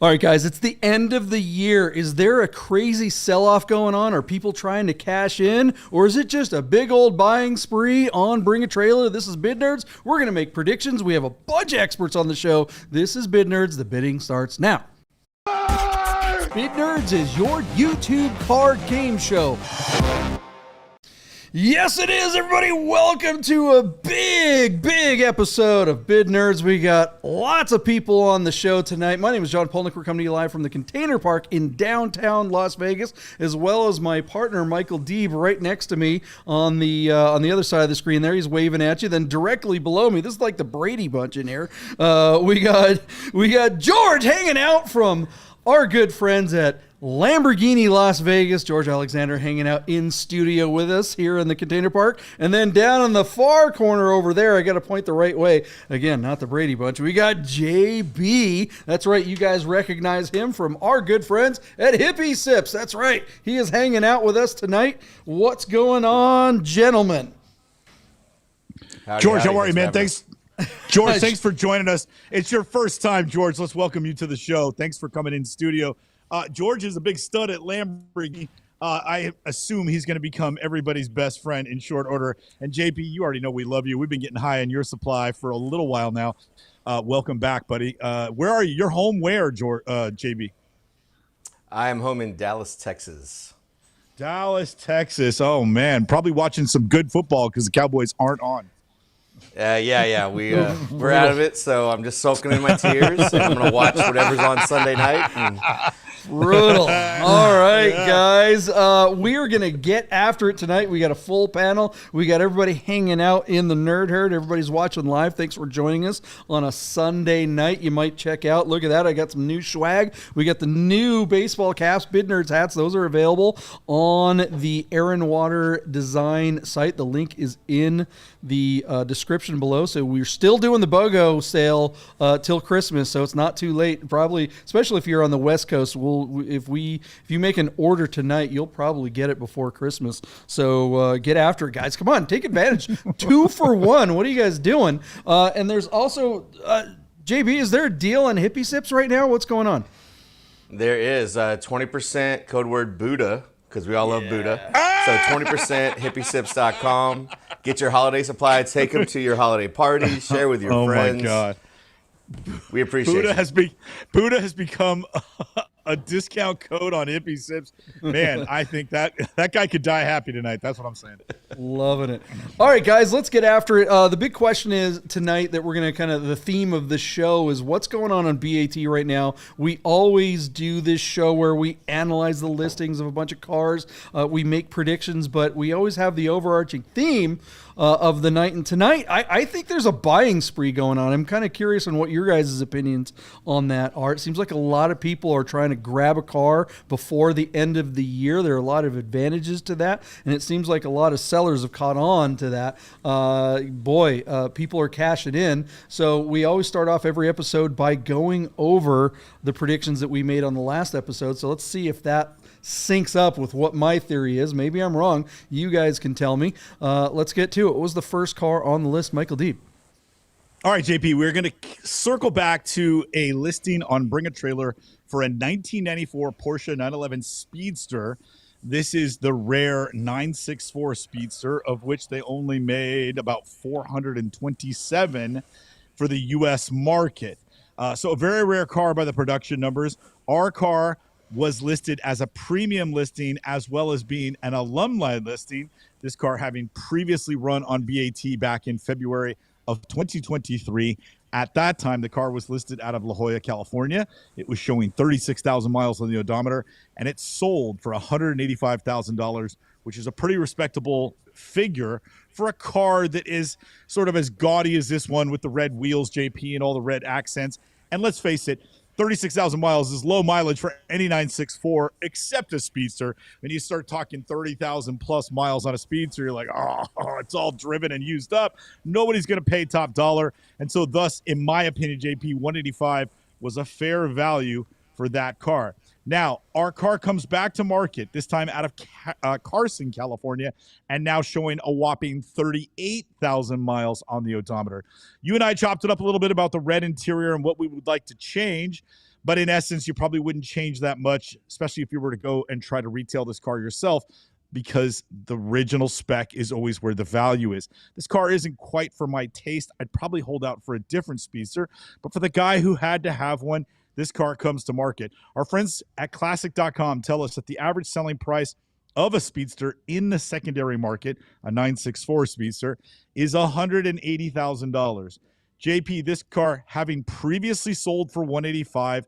All right, guys, it's the end of the year. Is there a crazy sell-off going on? Are people trying to cash in? Or is it just a big old buying spree on Bring a Trailer? This is Bid Nerds. We're going to make predictions. We have a bunch of experts on the show. This is Bid Nerds. The bidding starts now. Bid Nerds is your YouTube card game show. Yes, it is, everybody. Welcome to a big episode of Bid Nerds. We got lots of people on the show tonight. My name is John Polnick. We're coming to you live from the Container Park in downtown Las Vegas, as well as my partner, Michael Deeb, right next to me on the other side of the screen there. He's waving at you. Then directly below me, this is like the Brady Bunch in here. We got George hanging out from our good friends at Lamborghini Las Vegas. George Alexander hanging out in studio with us here in the Container Park. And then down in the far corner over there, I got to point the right way. Again, not the Brady Bunch. We got JB. That's right. You guys recognize him from our good friends at Hippie Sips. That's right. He is hanging out with us tonight. What's going on, gentlemen? George, how are you, man? Thanks. George, thanks for joining us. It's your first time, George. Let's welcome you to the show. Thanks for coming in studio. George is a big stud at Lamborghini. I assume he's going to become everybody's best friend in short order. And JP, you already know we love you. We've been getting high on your supply for a little while now. Welcome back, buddy. Where are you? You're home where, JB? I am home in Dallas, Texas. Dallas, Texas. Oh, man. Probably watching some good football because the Cowboys aren't on. Yeah. We're out of it, so I'm just soaking in my tears. And I'm going to watch whatever's on Sunday night. And brutal. All right, guys. We are going to get after it tonight. We got a full panel. We got everybody hanging out in the Nerd Herd. Everybody's watching live. Thanks for joining us on a Sunday night. You might check out. Look at that. I got some new swag. We got the new baseball caps, Bid Nerds hats. Those are available on the Aaron Water Design site. The link is in the description below. So we're still doing the BOGO sale till Christmas, so it's not too late. Probably, especially if you're on the West Coast, if you make an order tonight, you'll probably get it before Christmas. So get after it, guys. Come on, take advantage. 2 for 1. What are you guys doing? And there's also JB. Is there a deal on Hippie Sips right now? What's going on? there is 20% code word Buddha, because we all love Buddha. So 20% hippiesips.com. Get your holiday supply. Take them to your holiday party. Share with your friends. Oh, my God. We appreciate it. Buddha has become a discount code on Hippie Sips. Man, I think that guy could die happy tonight. That's what I'm saying. Loving it. All right, guys, let's get after it. The big question is tonight that we're going to the theme of the show is what's going on BAT right now. We always do this show where we analyze the listings of a bunch of cars. We make predictions, but we always have the overarching theme of the night. And tonight, I think there's a buying spree going on. I'm kind of curious on what your guys' opinions on that are. It seems like a lot of people are trying to grab a car before the end of the year. There are a lot of advantages to that, and it seems like a lot of sellers have caught on to that. People are cashing in. So we always start off every episode by going over the predictions that we made on the last episode. So let's see if that syncs up with what my theory is. Maybe I'm wrong. You guys can tell me. Let's get to it. What was the first car on the list, Michael Deeb? All right, JP, we're going to circle back to a listing on Bring a Trailer for a 1994 Porsche 911 Speedster. This is the rare 964 Speedster, of which they only made about 427 for the U.S. market. So a very rare car by the production numbers. Our car was listed as a premium listing as well as being an alumni listing. This car having previously run on BAT back in February of 2023. At that time, the car was listed out of La Jolla, California. It was showing 36,000 miles on the odometer, and it sold for $185,000, which is a pretty respectable figure for a car that is sort of as gaudy as this one with the red wheels, JP, and all the red accents. And let's face it, 36,000 miles is low mileage for any 964 except a Speedster. When you start talking 30,000 plus miles on a Speedster, you're like, oh, it's all driven and used up. Nobody's going to pay top dollar. And so thus, in my opinion, JP, 185 was a fair value for that car. Now, our car comes back to market, this time out of Carson, California, and now showing a whopping 38,000 miles on the odometer. You and I chopped it up a little bit about the red interior and what we would like to change. But in essence, you probably wouldn't change that much, especially if you were to go and try to retail this car yourself, because the original spec is always where the value is. This car isn't quite for my taste. I'd probably hold out for a different Speedster, but for the guy who had to have one, this car comes to market. Our friends at classic.com tell us that the average selling price of a Speedster in the secondary market, a 964 Speedster, is $180,000. JP, this car having previously sold for $185,000,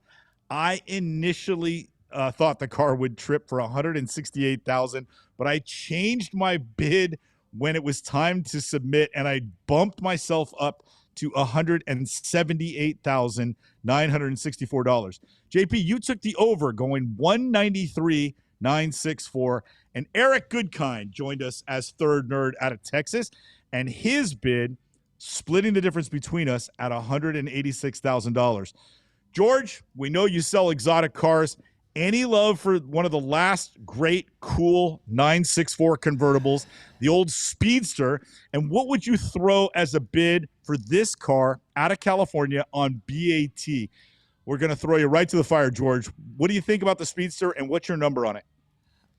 I initially thought the car would trip for $168,000, but I changed my bid when it was time to submit, and I bumped myself up to $178,964. JP, you took the over, going $193,964, and Eric Goodkind joined us as third nerd out of Texas, and his bid splitting the difference between us at $186,000. George, we know you sell exotic cars. Any love for one of the last great, cool 964 convertibles, the old Speedster? And what would you throw as a bid for this car out of California on BAT? We're going to throw you right to the fire, George. What do you think about the Speedster, and what's your number on it?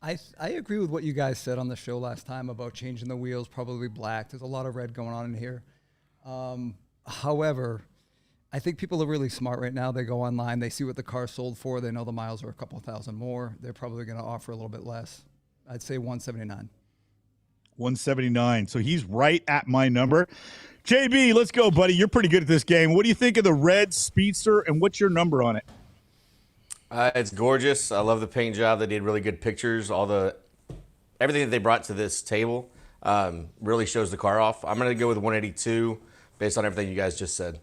I agree with what you guys said on the show last time about changing the wheels, probably black. There's a lot of red going on in here. However, I think people are really smart right now. They go online, they see what the car sold for, they know the miles are a couple thousand more. They're probably going to offer a little bit less. I'd say 179. 179. So he's right at my number. JB, let's go, buddy. You're pretty good at this game. What do you think of the red Speedster, and what's your number on it? It's gorgeous. I love the paint job. They did really good pictures. Everything that they brought to this table really shows the car off. I'm going to go with 182 based on everything you guys just said.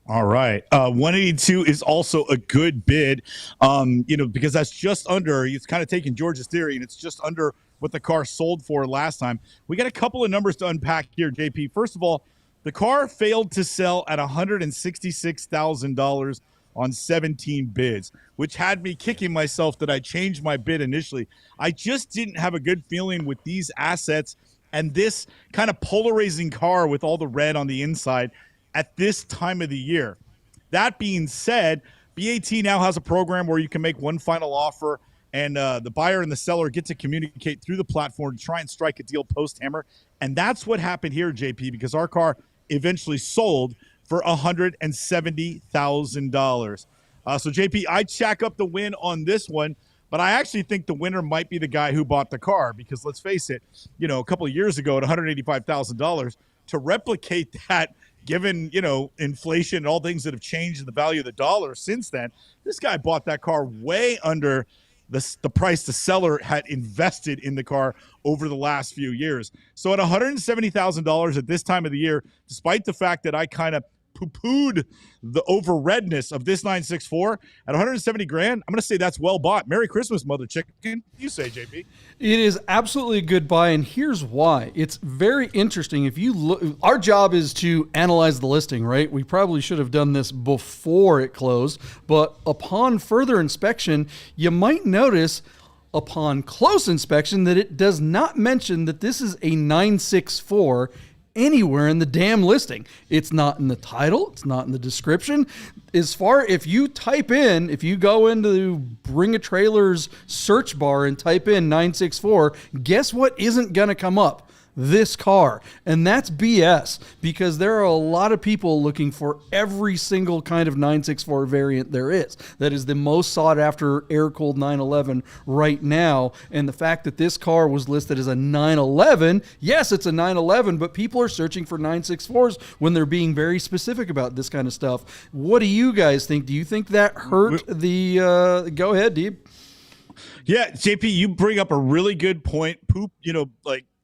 All right. 182 is also a good bid, because that's just under, it's kind of taking George's theory, and it's just under what the car sold for last time. We got a couple of numbers to unpack here, JP. First of all, the car failed to sell at $166,000 on 17 bids, which had me kicking myself that I changed my bid initially. I just didn't have a good feeling with these assets and this kind of polarizing car with all the red on the inside at this time of the year. That being said, BAT now has a program where you can make one final offer, and the buyer and the seller get to communicate through the platform to try and strike a deal post-hammer. And that's what happened here, JP, because our car eventually sold for $170,000. So, JP, I chack up the win on this one, but I actually think the winner might be the guy who bought the car, because let's face it, a couple of years ago at $185,000, to replicate that, given, inflation and all things that have changed in the value of the dollar since then, this guy bought that car way under the price the seller had invested in the car over the last few years. So at $170,000 at this time of the year, despite the fact that I kind of poo-pooed the over-redness of this 964 at 170 grand, I'm going to say that's well bought. Merry Christmas, mother chicken. You say, JP. It is absolutely a good buy, and here's why. It's very interesting. If you look, our job is to analyze the listing, right? We probably should have done this before it closed, but upon further inspection, you might notice upon close inspection that it does not mention that this is a 964 anywhere in the damn listing. It's not in the title. It's not in the description. If you go into Bring a Trailer's search bar and type in 964, guess what isn't going to come up? This car. And that's BS, because there are a lot of people looking for every single kind of 964 variant there is. That is the most sought after air-cooled 911 right now. And the fact that this car was listed as a 911, yes, it's a 911, but people are searching for 964s when they're being very specific about this kind of stuff. What do you guys think? Do you think that hurt the... Go ahead, Deeb. Yeah, JP, you bring up a really good point.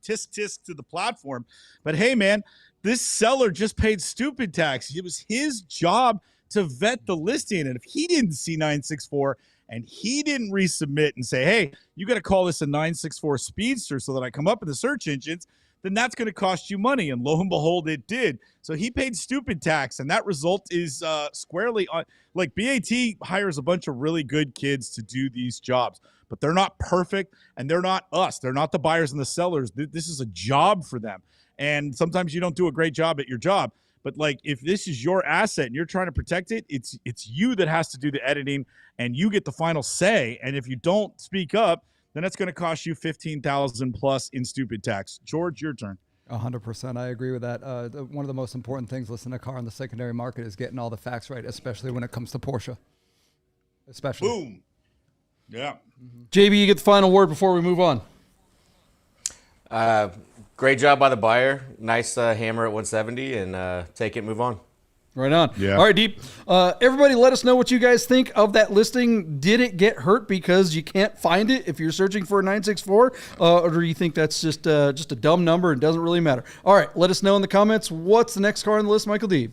Tisk to the platform. But hey, man, this seller just paid stupid tax. It was his job to vet the listing. And if he didn't see 964 and he didn't resubmit and say, hey, you got to call this a 964 Speedster so that I come up in the search engines, then that's going to cost you money. And lo and behold, it did. So he paid stupid tax. And that result is squarely on, like, BAT hires a bunch of really good kids to do these jobs, but they're not perfect, and they're not us. They're not the buyers and the sellers. This is a job for them. And sometimes you don't do a great job at your job. But like, if this is your asset and you're trying to protect it, it's you that has to do the editing, and you get the final say. And if you don't speak up, then that's going to cost you $15,000 plus in stupid tax. George, your turn. 100%. I agree with that. One of the most important things listing a car on the secondary market is getting all the facts right, especially when it comes to Porsche. Especially. Boom. Yeah. JB, you get the final word before we move on. Great job by the buyer. Nice hammer at 170, and take it and move on. Right on. Yeah. All right, Deep. Everybody, let us know what you guys think of that listing. Did it get hurt because you can't find it if you're searching for a 964, or do you think that's just a dumb number and doesn't really matter? All right, let us know in the comments. What's the next car on the list, Michael Deep?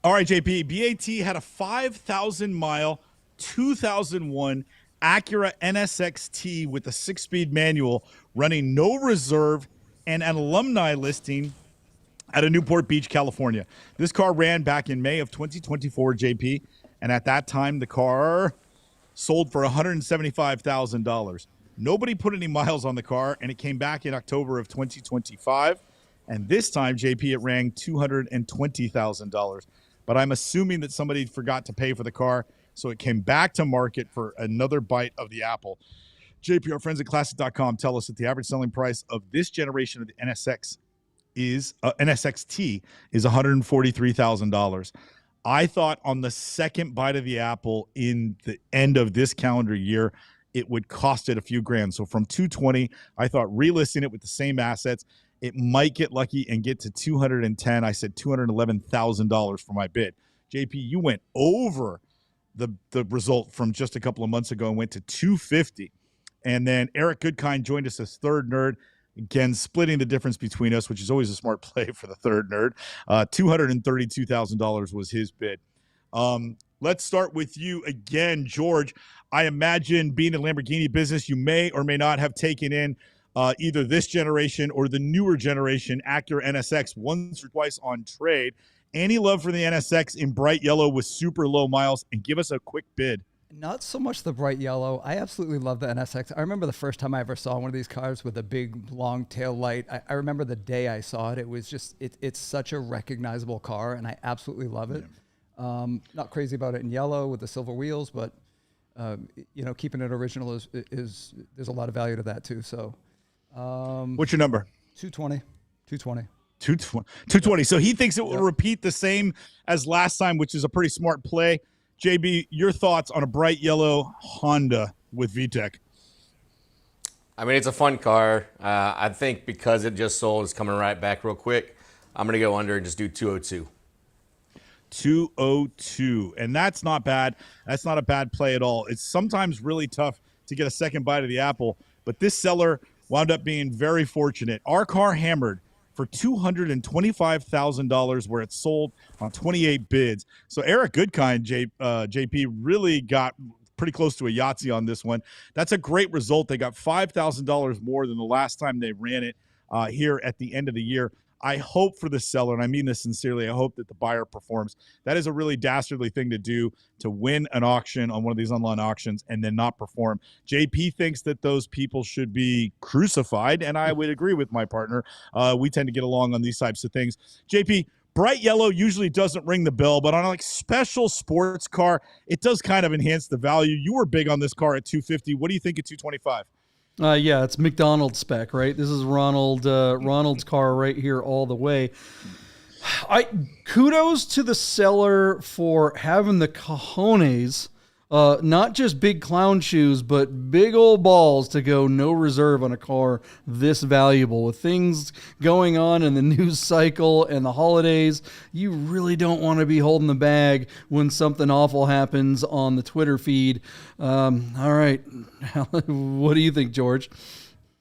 All right, JP. BAT had a 5,000-mile 2001 Acura NSX-T with a 6-speed manual running no reserve and an alumni listing at a Newport Beach, California. This car ran back in May of 2024, JP, and at that time the car sold for $175,000. Nobody put any miles on the car, and it came back in October of 2025, and this time, JP, it ran $220,000. But I'm assuming that somebody forgot to pay for the car, so it came back to market for another bite of the apple. JP, our friends at Classic.com tell us that the average selling price of this generation of the NSX-T is $143,000. I thought on the second bite of the apple in the end of this calendar year, it would cost it a few grand. So from 220, I thought relisting it with the same assets, it might get lucky and get to 210. I said $211,000 for my bid. JP, you went over the result from just a couple of months ago and went to 250. And then Eric Goodkind joined us as third nerd. Again, splitting the difference between us, which is always a smart play for the third nerd. $232,000 was his bid. Let's start with you again, George. I imagine being in the Lamborghini business, you may or may not have taken in either this generation or the newer generation Acura NSX once or twice on trade. Any love for the NSX in bright yellow with super low miles? And give us a quick bid. Not so much the bright yellow. I absolutely love the NSX. I remember the first time I ever saw one of these cars with a big, long tail light. I remember the day I saw it. It was just, it's such a recognizable car, and I absolutely love it. Not crazy about it in yellow with the silver wheels, but, keeping it original is there's a lot of value to that too. So, what's your number? 220. 220. So he thinks it will repeat the same as last time, which is a pretty smart play. JB, your thoughts on a bright yellow Honda with VTEC? I mean, it's a fun car. I think because it just sold, it's coming right back real quick. I'm going to go under and just do 202. 202. And that's not bad. That's not a bad play at all. It's sometimes really tough to get a second bite of the apple, but this seller wound up being very fortunate. Our car hammered for $225,000 where it sold on 28 bids. So Eric Goodkind, JP, really got pretty close to a Yahtzee on this one. That's a great result. They got $5,000 more than the last time they ran it here at the end of the year. I hope for the seller, and I mean this sincerely, I hope that the buyer performs. That is a really dastardly thing to do, to win an auction on one of these online auctions and then not perform. JP thinks that those people should be crucified, and I would agree with my partner. We tend to get along on these types of things. JP, bright yellow usually doesn't ring the bell, but on a special sports car, it does kind of enhance the value. You were big on this car at 250. What do you think at 225? Yeah, it's McDonald's spec, right? This is Ronald's car right here all the way. Kudos to the seller for having the cojones, not just big clown shoes, but big old balls to go no reserve on a car this valuable. With things going on in the news cycle and the holidays, you really don't want to be holding the bag when something awful happens on the Twitter feed. All right. What do you think, George?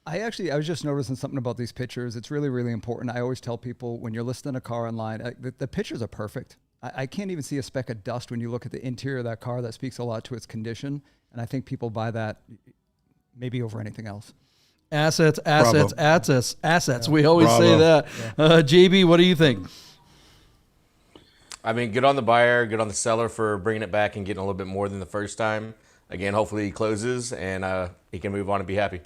I was just noticing something about these pictures. It's really, really important. I always tell people when you're listing a car online, the pictures are perfect. I can't even see a speck of dust when you look at the interior of that car. That speaks a lot to its condition. And I think people buy that maybe over anything else. Assets. Yeah. We always say that. Yeah. JB, what do you think? I mean, good on the buyer, good on the seller for bringing it back and getting a little bit more than the first time. Again, hopefully he closes and he can move on and be happy.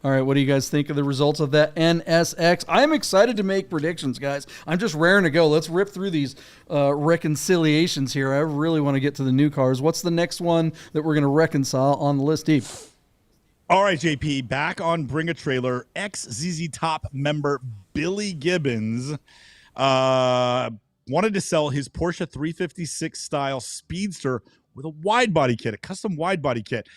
All right, what do you guys think of the results of that NSX? I'm excited to make predictions, guys. I'm just raring to go. Let's rip through these reconciliations here. I really want to get to the new cars. What's the next one that we're going to reconcile on the list, Steve? All right, JP, back on Bring a Trailer, ex-ZZ Top member Billy Gibbons wanted to sell his Porsche 356 style Speedster with a wide body kit, a custom wide body kit.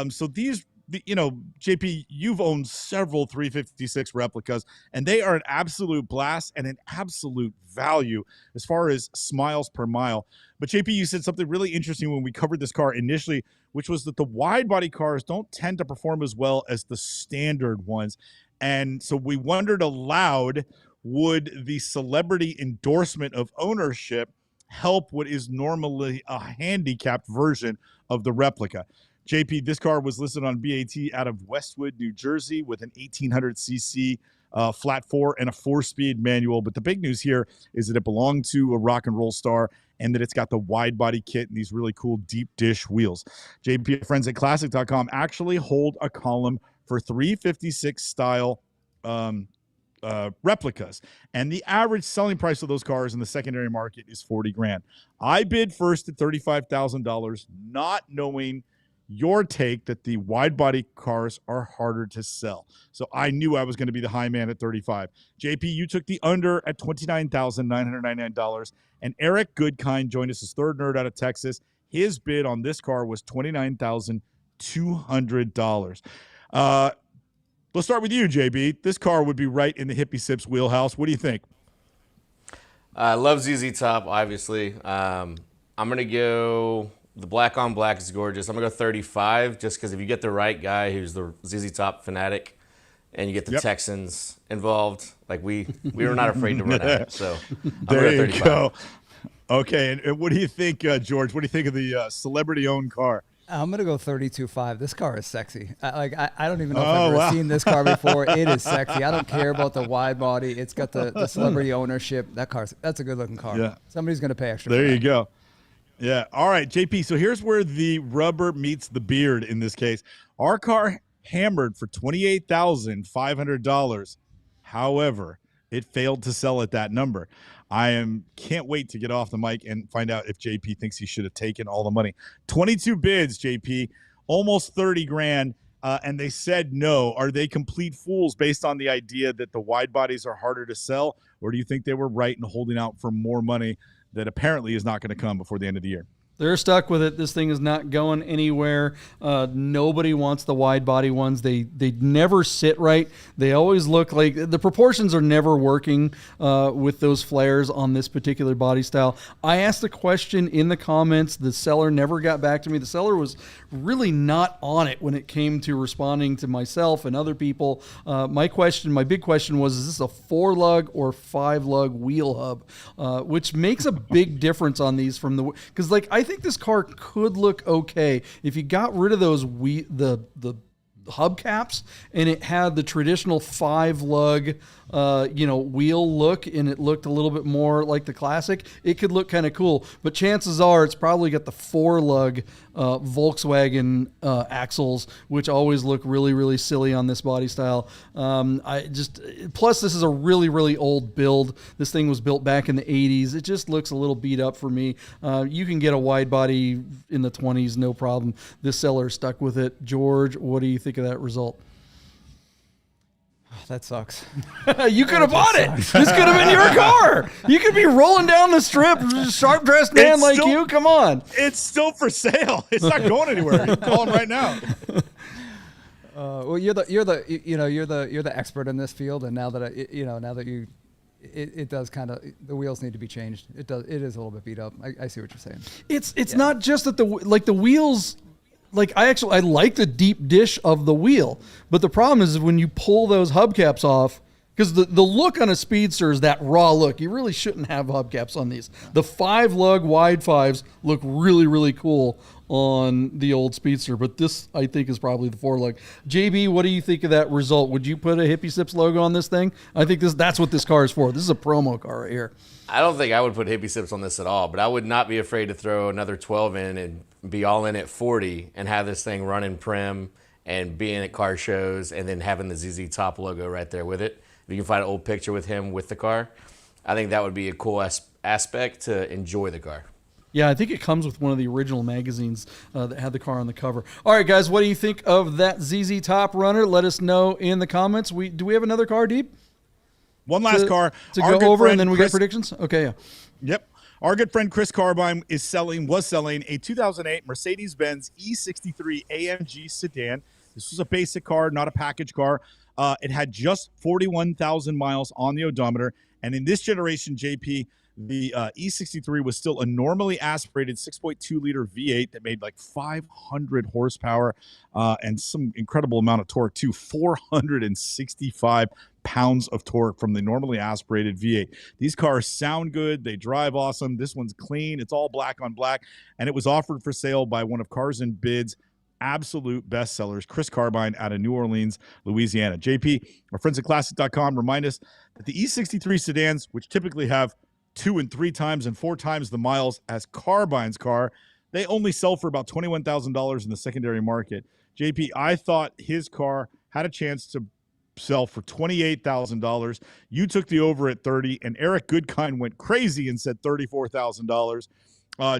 So these, JP, you've owned several 356 replicas, and they are an absolute blast and an absolute value as far as miles per mile. But JP, you said something really interesting when we covered this car initially, which was that the wide body cars don't tend to perform as well as the standard ones. And so we wondered aloud, would the celebrity endorsement of ownership help what is normally a handicapped version of the replica? JP, this car was listed on BAT out of Westwood, New Jersey, with an 1800cc flat four and a 4-speed manual. But the big news here is that it belonged to a rock and roll star and that it's got the wide body kit and these really cool deep dish wheels. JP, friends at classic.com actually hold a column for 356 style replicas, and the average selling price of those cars in the secondary market is $40,000. I bid first at $35,000, not knowing your take that the wide body cars are harder to sell. So I knew I was going to be the high man at 35. JP, you took the under at $29,999, and Eric Goodkind joined us as third nerd out of Texas. His bid on this car was $29,200. Let's start with you, JB. This car would be right in the Hippie Sips wheelhouse. What do you think? I love ZZ Top, obviously. I'm going to go, the black on black is gorgeous. I'm going to go 35 just because if you get the right guy who's the ZZ Top fanatic and you get the Texans involved, like we were not afraid to run out. So there you go. Okay, and what do you think, George? What do you think of the celebrity-owned car? I'm going to go 32.5. This car is sexy. I don't even know if I've ever seen this car before. It is sexy. I don't care about the wide body. It's got the celebrity ownership. That's a good-looking car. Yeah. Somebody's going to pay extra for that. There you go. Yeah. All right, JP, so here's where the rubber meets the beard in this case. Our car hammered for $28,500. However, it failed to sell at that number. Can't wait to get off the mic and find out if JP thinks he should have taken all the money. 22 bids, JP, almost $30,000, and they said no. Are they complete fools based on the idea that the wide bodies are harder to sell, or do you think they were right in holding out for more money that apparently is not going to come before the end of the year? They're stuck with it. This thing is not going anywhere. Nobody wants the wide body ones. They never sit right. They always look like the proportions are never working with those flares on this particular body style. I asked a question in the comments. The seller never got back to me. The seller was really not on it when it came to responding to myself and other people. My big question was, is this a 4-lug or 5-lug wheel hub? Which makes a big difference on these because I think this car could look okay if you got rid of those the hubcaps and it had the traditional 5-lug wheel look and it looked a little bit more like the classic. It could look kind of cool, but chances are it's probably got the 4-lug Volkswagen axles, which always look really, really silly on this body style. Plus this is a really, really old build. This thing was built back in the 80s. It just looks a little beat up for me. You can get a wide body in the 20s, no problem. This seller stuck with it. George, what do you think of that result? That sucks. You could have bought it. This could have been your car. You could be rolling down the strip, sharp dressed man like you. Come on. It's still for sale. It's not going anywhere. You're calling right now. Well, you're the expert in this field, and now that it does kind of, the wheels need to be changed. It is a little bit beat up. I see what you're saying. It's not just that the wheels. I like the deep dish of the wheel, but the problem is when you pull those hubcaps off, because the look on a Speedster is that raw look. You really shouldn't have hubcaps on these. The 5-lug wide 5s look really, really cool on the old Speedster, but this, I think, is probably the 4-lug. JB, what do you think of that result? Would you put a Hippie Sips logo on this thing? I think that's what this car is for. This is a promo car right here. I don't think I would put Hippie Sips on this at all, but I would not be afraid to throw another 12 in and be all in at 40 and have this thing running prim and being at car shows and then having the ZZ Top logo right there with it. If you can find an old picture with him with the car, I think that would be a cool aspect to enjoy the car. Yeah, I think it comes with one of the original magazines that had the car on the cover. All right, guys, what do you think of that ZZ Top runner? Let us know in the comments. Do we have another car, Deep? One last car to go over, and then we get predictions? Okay, yeah. Yep. Our good friend Chris Carbine was selling a 2008 Mercedes-Benz E63 AMG sedan. This was a basic car, not a package car. It had just 41,000 miles on the odometer. And in this generation, JP, the E63 was still a normally aspirated 6.2-liter V8 that made like 500 horsepower and some incredible amount of torque, too. 465 pounds of torque from the normally aspirated V8. These cars sound good. They drive awesome. This one's clean. It's all black on black. And it was offered for sale by one of Cars and Bid's absolute bestsellers, Chris Carbine out of New Orleans, Louisiana. JP, our friends at Classic.com remind us that the E63 sedans, which typically have 2 and 3 times and 4 times the miles as Carbine's car, they only sell for about $21,000 in the secondary market. JP, I thought his car had a chance to sell for $28,000. You took the over at 30, and Eric Goodkind went crazy and said $34,000.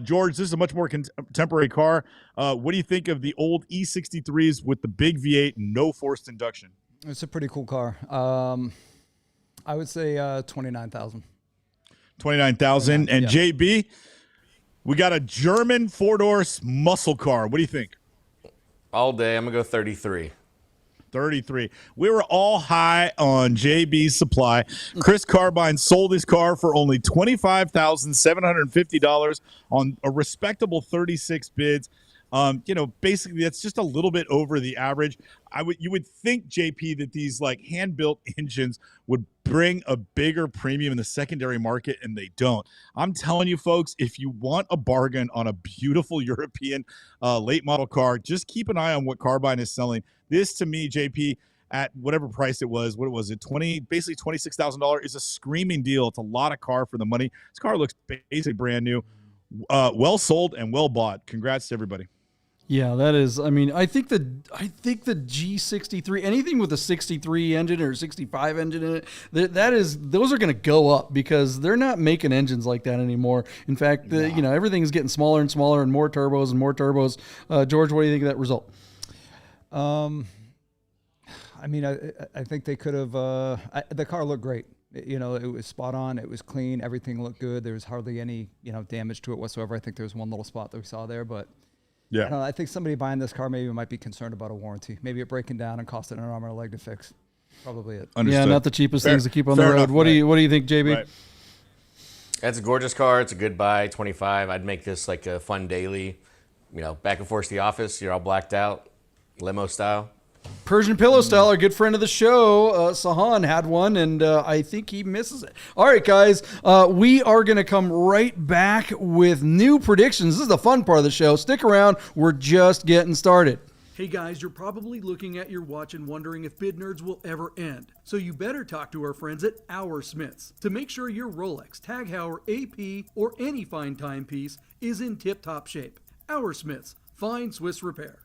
George, this is a much more contemporary car. What do you think of the old E63s with the big V8 and no forced induction? It's a pretty cool car. I would say 29,000. 29,000. And yeah. JB, we got a German 4-door muscle car. What do you think? All day, I'm going to go 33. 33. We were all high on JB's supply. Chris Carbine sold his car for only $25,750 on a respectable 36 bids. Basically that's just a little bit over the average. You would think, JP, that these like hand-built engines would bring a bigger premium in the secondary market, and they don't. I'm telling you, folks, if you want a bargain on a beautiful European late model car, just keep an eye on what Carbine is selling. This, to me, JP, at whatever price it was, what was it, basically $26,000 is a screaming deal. It's a lot of car for the money. This car looks basically brand new, well sold and well bought. Congrats to everybody. Yeah, that is. I mean, I think the G63, anything with a 63 engine or 65 engine in it, those are going to go up because they're not making engines like that anymore. In fact, everything's getting smaller and smaller and more turbos and more turbos. George, what do you think of that result? I mean, I think they could have. The car looked great. It was spot on. It was clean. Everything looked good. There was hardly any damage to it whatsoever. I think there was one little spot that we saw there, but. Yeah, I think somebody buying this car maybe might be concerned about a warranty. Maybe it breaking down and costing an arm and a leg to fix. Probably it. Understood. Yeah, not the cheapest things to keep on the road. Enough, what do you think, JB? Right. That's a gorgeous car. It's a good buy. 25. I'd make this like a fun daily. Back and forth to the office. You're all blacked out, limo style. Persian Pillow Style, our good friend of the show, Sahan, had one, and I think he misses it. All right, guys, we are going to come right back with new predictions. This is the fun part of the show. Stick around. We're just getting started. Hey, guys, you're probably looking at your watch and wondering if Bid Nerds will ever end. So you better talk to our friends at Our Smiths to make sure your Rolex, Tag Heuer, AP, or any fine timepiece is in tip-top shape. Our Smiths, fine Swiss repair.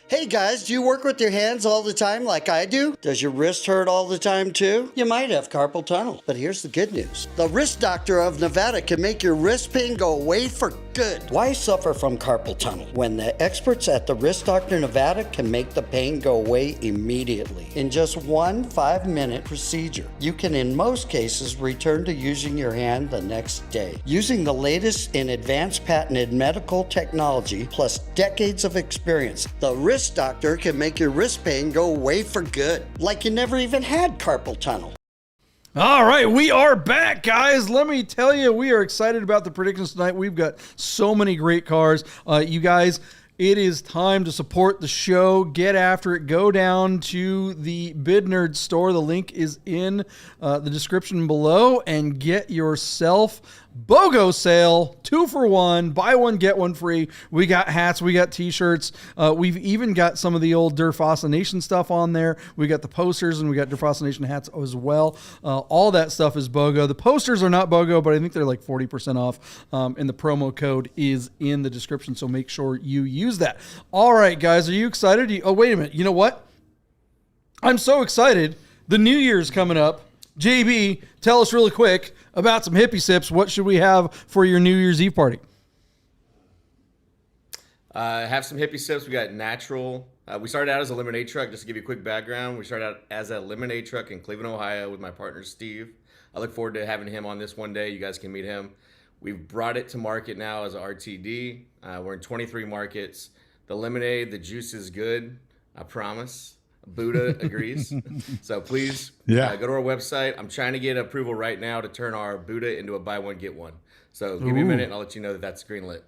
Hey guys, do you work with your hands all the time like I do? Does your wrist hurt all the time too? You might have carpal tunnel, but here's the good news. The Wrist Doctor of Nevada can make your wrist pain go away for good. Why suffer from carpal tunnel when the experts at the Wrist Doctor Nevada can make the pain go away immediately? In just one 5-minute procedure, you can in most cases return to using your hand the next day. Using the latest in advanced patented medical technology plus decades of experience, the Wrist Doctor can make your wrist pain go away for good, like you never even had carpal tunnel. All right, we are back, guys. Let me tell you, we are excited about the predictions tonight. We've got so many great cars. You guys, it is time to support the show. Get after it. Go down to the Bid Nerd store. The link is in the description below, and get yourself BOGO sale, 2 for 1, buy one, get one free. We got hats, we got t-shirts. We've even got some of the old Durfasa Nation stuff on there. We got the posters and we got Durfasa Nation hats as well. All that stuff is BOGO. The posters are not BOGO, but I think they're like 40% off. And the promo code is in the description. So make sure you use that. All right, guys, are you excited? Oh, wait a minute. You know what? I'm so excited. The New Year's coming up. JB, tell us really quick about some Hippie Sips. What should we have for your New Year's Eve party? Have some Hippie Sips. We got natural. We started out as a lemonade truck. Just to give you a quick background, we started out as a lemonade truck in Cleveland, Ohio with my partner, Steve. I look forward to having him on this one day. You guys can meet him. We've brought it to market now as a RTD. We're in 23 markets. The lemonade, the juice is good. I promise. Buddha agrees. So please go to our website. I'm trying to get approval right now to turn our Buddha into a buy one, get one. So give me a minute and I'll let you know that that's green lit.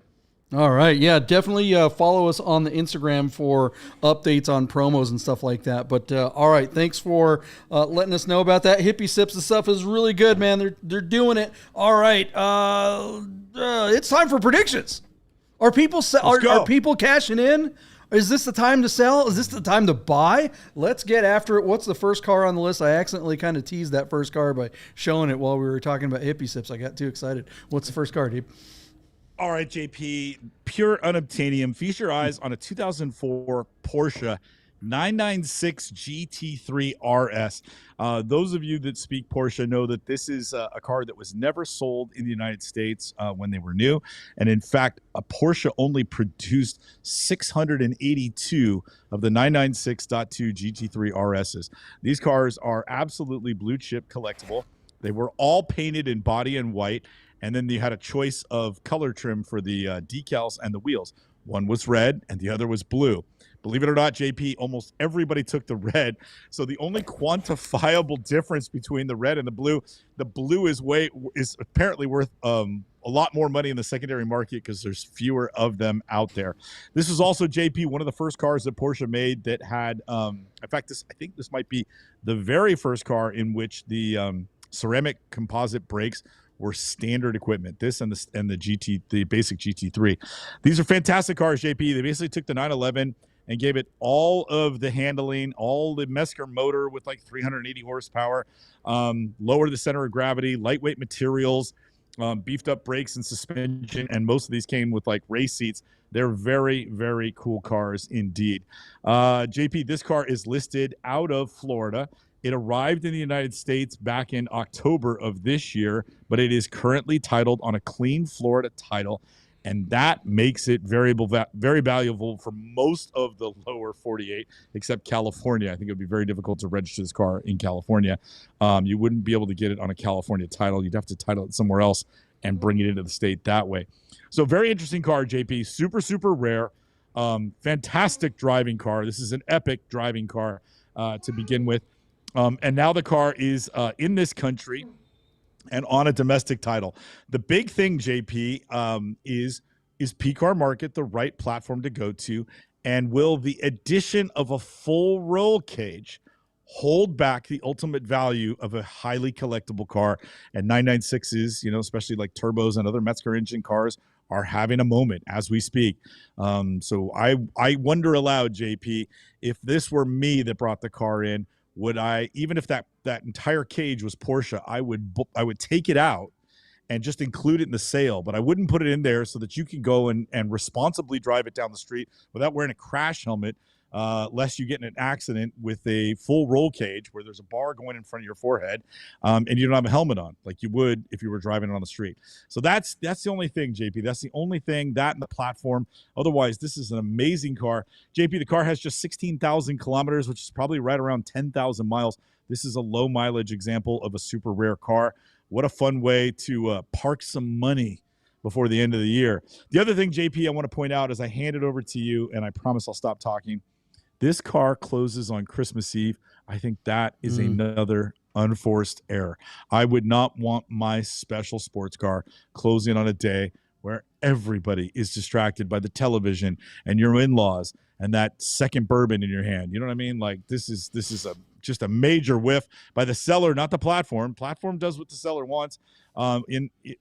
All right. Yeah, definitely follow us on the Instagram for updates on promos and stuff like that. But all right, thanks for letting us know about that. Hippie Sips, the stuff is really good, man. They're doing it. All right. It's time for predictions. Are people are people cashing in? Is this the time to sell? Is this the time to buy? Let's get after it. What's the first car on the list? I accidentally kind of teased that first car by showing it while we were talking about Hippie Sips. I got too excited. What's the first car, Deep? All right, JP, pure unobtainium. Feast your eyes on a 2004 Porsche 996 GT3 RS. Those of you that speak Porsche know that this is a car that was never sold in the United States when they were new. And in fact, a Porsche only produced 682 of the 996.2 GT3 RSs. These cars are absolutely blue chip collectible. They were all painted in body and white. And then you had a choice of color trim for the decals and the wheels. One was red and the other was blue. Believe it or not, JP, almost everybody took the red. So the only quantifiable difference between the red and the blue is apparently worth a lot more money in the secondary market because there's fewer of them out there. This is also, JP, one of the first cars that Porsche made that had, in fact, I think this might be the very first car in which the ceramic composite brakes were standard equipment. This and the basic GT3. These are fantastic cars, JP. They basically took the 911 and gave it all of the handling, all the Mesker motor with like 380 horsepower, lower the center of gravity, lightweight materials, beefed up brakes and suspension, and most of these came with like race seats. They're very, very cool cars indeed. JP, this car is listed out of Florida. It arrived in the United States back in October of this year, but it is currently titled on a clean Florida title. And that makes it very valuable for most of the lower 48, except California. I think it would be very difficult to register this car in California. You wouldn't be able to get it on a California title. You'd have to title it somewhere else and bring it into the state that way. So very interesting car, JP. Super, super rare. Fantastic driving car. This is an epic driving car to begin with. And now the car is in this country and on a domestic title. The big thing, JP, is P-Car Market the right platform to go to? And will the addition of a full roll cage hold back the ultimate value of a highly collectible car? And 996s, especially like turbos and other Metzger engine cars, are having a moment as we speak. So I wonder aloud, JP, if this were me that brought the car in, would I, even if that entire cage was Porsche, I would take it out and just include it in the sale, but I wouldn't put it in there so that you can go and responsibly drive it down the street without wearing a crash helmet, lest you get in an accident with a full roll cage where there's a bar going in front of your forehead, and you don't have a helmet on like you would if you were driving it on the street. So that's the only thing, JP. That's the only thing, that and the platform. Otherwise, this is an amazing car. JP, the car has just 16,000 kilometers, which is probably right around 10,000 miles. This is a low mileage example of a super rare car. What a fun way to park some money before the end of the year. The other thing, JP, I want to point out as I hand it over to you, and I promise I'll stop talking, this car closes on Christmas Eve. I think that is another unforced error. I would not want my special sports car closing on a day where everybody is distracted by the television and your in-laws and that second bourbon in your hand. You know what I mean? Like this is just a major whiff by the seller, not the platform. Platform does what the seller wants.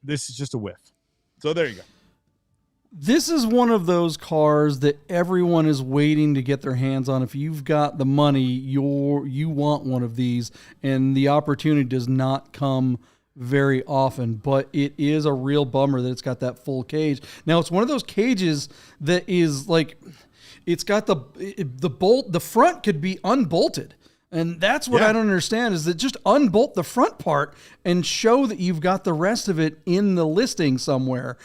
This is just a whiff. So there you go. This is one of those cars that everyone is waiting to get their hands on. If you've got the money, you want one of these, and the opportunity does not come very often, but it is a real bummer that it's got that full cage. Now, it's one of those cages that is like, it's got the front could be unbolted. And that's what I don't understand, is that just unbolt the front part and show that you've got the rest of it in the listing somewhere.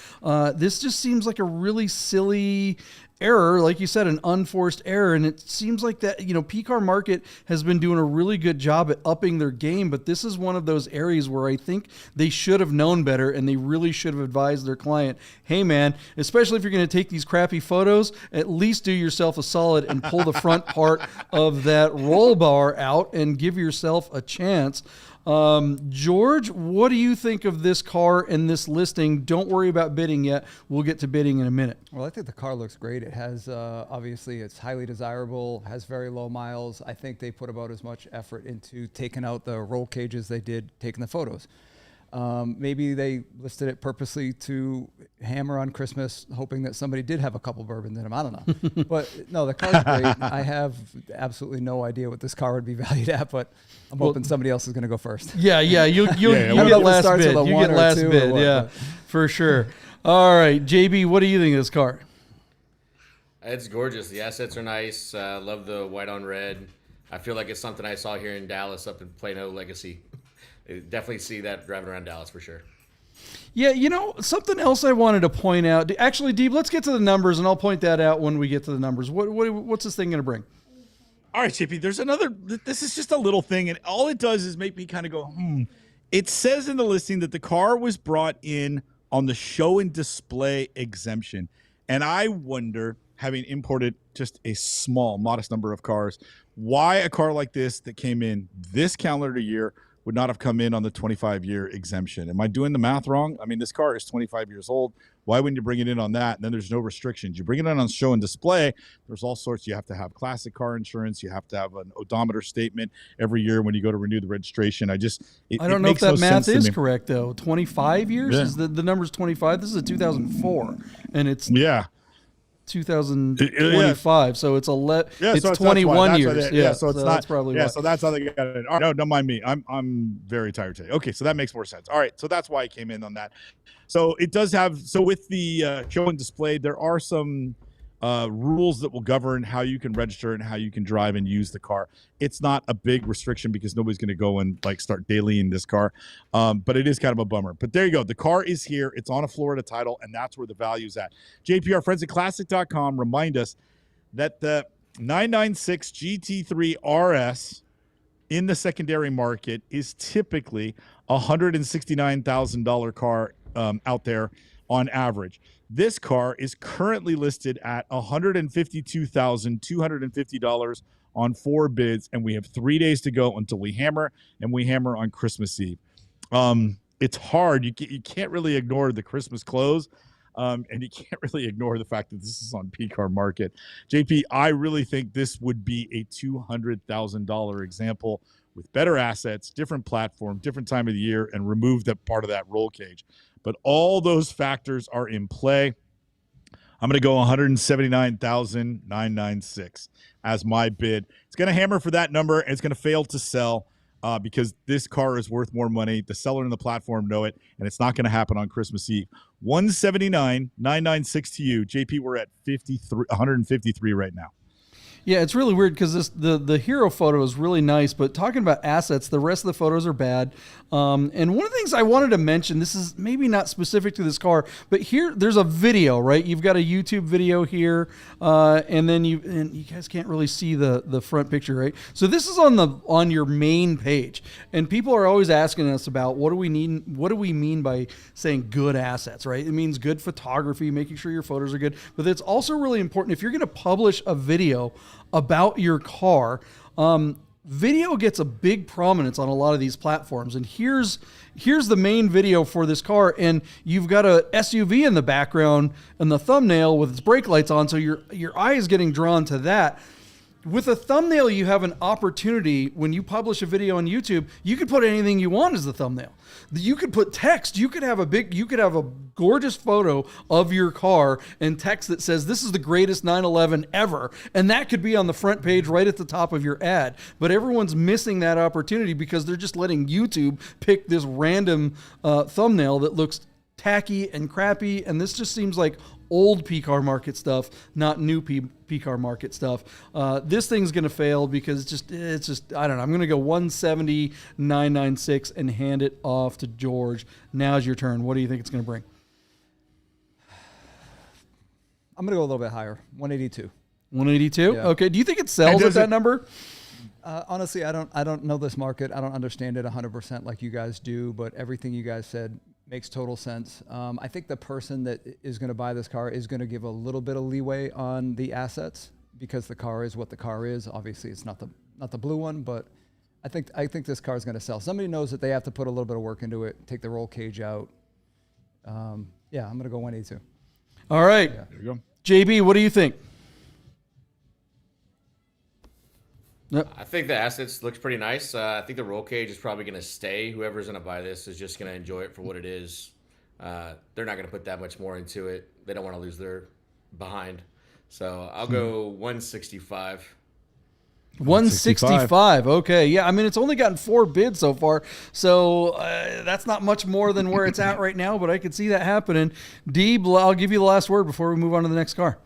This just seems like a really silly error, like you said, an unforced error. And it seems like that, P-Car Market has been doing a really good job at upping their game, but this is one of those areas where I think they should have known better, and they really should have advised their client, hey man, especially if you're going to take these crappy photos, at least do yourself a solid and pull the front part of that roll bar out and give yourself a chance. George, what do you think of this car and this listing? Don't worry about bidding yet. We'll get to bidding in a minute. Well, I think the car looks great. It has, obviously, it's highly desirable, has very low miles. I think they put about as much effort into taking out the roll cages they did taking the photos. Maybe they listed it purposely to hammer on Christmas, hoping that somebody did have a couple bourbons in them. I don't know. But no, the car's great. I have absolutely no idea what this car would be valued at, but I'm hoping somebody else is going to go first. You get last bid. You get last bid. Yeah, for sure. All right, JB, what do you think of this car? It's gorgeous. The assets are nice. Love the white on red. I feel like it's something I saw here in Dallas up in Plano Legacy. Definitely see that driving around Dallas for sure. Yeah, something else I wanted to point out. Actually, Deeb, let's get to the numbers, and I'll point that out when we get to the numbers. What's this thing going to bring? All right, Chippy, there's another. This is just a little thing, and all it does is make me kind of go, It says in the listing that the car was brought in on the show and display exemption. And I wonder, having imported just a small, modest number of cars, why a car like this that came in this calendar year would not have come in on the 25-year exemption. Am I doing the math wrong? I mean, this car is 25 years old. Why wouldn't you bring it in on that? And then there's no restrictions. You bring it in on show and display, there's all sorts. You have to have classic car insurance. You have to have an odometer statement every year when you go to renew the registration. I don't know if that math is correct, though. 25 years? Yeah. Is the number's 25? This is a 2004, and it's 2025, so it's it's 21 years. So it's not probably so that's how they got it. No, don't mind me. I'm very tired today. Okay, so that makes more sense. All right, so that's why I came in on that. So it does have. So with the show and display, there are some rules that will govern how you can register and how you can drive and use the car. It's not a big restriction because nobody's going to go and start dailying this car, but it is kind of a bummer. But there you go. The car is here. It's on a Florida title, and that's where the value's at. JPR friends at Classic.com remind us that the 996 GT3 RS in the secondary market is typically a $169,000 car out there on average. This car is currently listed at $152,250 on 4 bids, and we have 3 days to go until we hammer, and we hammer on Christmas Eve. It's hard. You can't really ignore the Christmas close, and you can't really ignore the fact that this is on P-Car Market. JP, I really think this would be a $200,000 example with better assets, different platform, different time of the year, and remove that part of that roll cage. But all those factors are in play. I'm going to go $179,996 as my bid. It's going to hammer for that number, and it's going to fail to sell because this car is worth more money. The seller and the platform know it, and it's not going to happen on Christmas Eve. $179,996 to you. JP, we're at 153 right now. Yeah, it's really weird because the hero photo is really nice, but talking about assets, the rest of the photos are bad. And one of the things I wanted to mention, this is maybe not specific to this car, but here there's a video, right? You've got a YouTube video here, and then you guys can't really see the front picture, right? So this is on your main page, and people are always asking us about what do we mean by saying good assets, right? It means good photography, making sure your photos are good, but it's also really important if you're going to publish a video about your car. Video gets a big prominence on a lot of these platforms, and here's the main video for this car, and you've got a SUV in the background and the thumbnail with its brake lights on, so your eye is getting drawn to that. with a thumbnail, you have an opportunity. When you publish a video on YouTube, you could put anything you want as the thumbnail. You could put text. You could have a gorgeous photo of your car and text that says, "This is the greatest 911 ever," and that could be on the front page right at the top of your ad. But everyone's missing that opportunity because they're just letting YouTube pick this random thumbnail that looks tacky and crappy, and this just seems like old P-car market stuff, not new P-car market stuff. This thing's going to fail because it's just, I don't know. I'm going to go 170,996 and hand it off to George. Now's your turn. What do you think it's going to bring? I'm going to go a little bit higher, 182. 182? Yeah. Okay. Do you think it sells at that number? Honestly, I don't know this market. I don't understand it 100% like you guys do, but everything you guys said makes total sense. I think the person that is going to buy this car is going to give a little bit of leeway on the assets because the car is what the car is. Obviously, it's not the blue one, but I think this car is going to sell. Somebody knows that they have to put a little bit of work into it, take the roll cage out. Yeah, I'm going to go 182. All right. There you go. JB, what do you think? I think the assets looks pretty nice. I think the roll cage is probably going to stay. Whoever's going to buy this is just going to enjoy it for what it is. They're not going to put that much more into it. They don't want to lose their behind. So I'll go 165. 165. Okay. Yeah. I mean, it's only gotten 4 bids so far. So that's not much more than where it's at right now, but I could see that happening. Deeb, I'll give you the last word before we move on to the next car.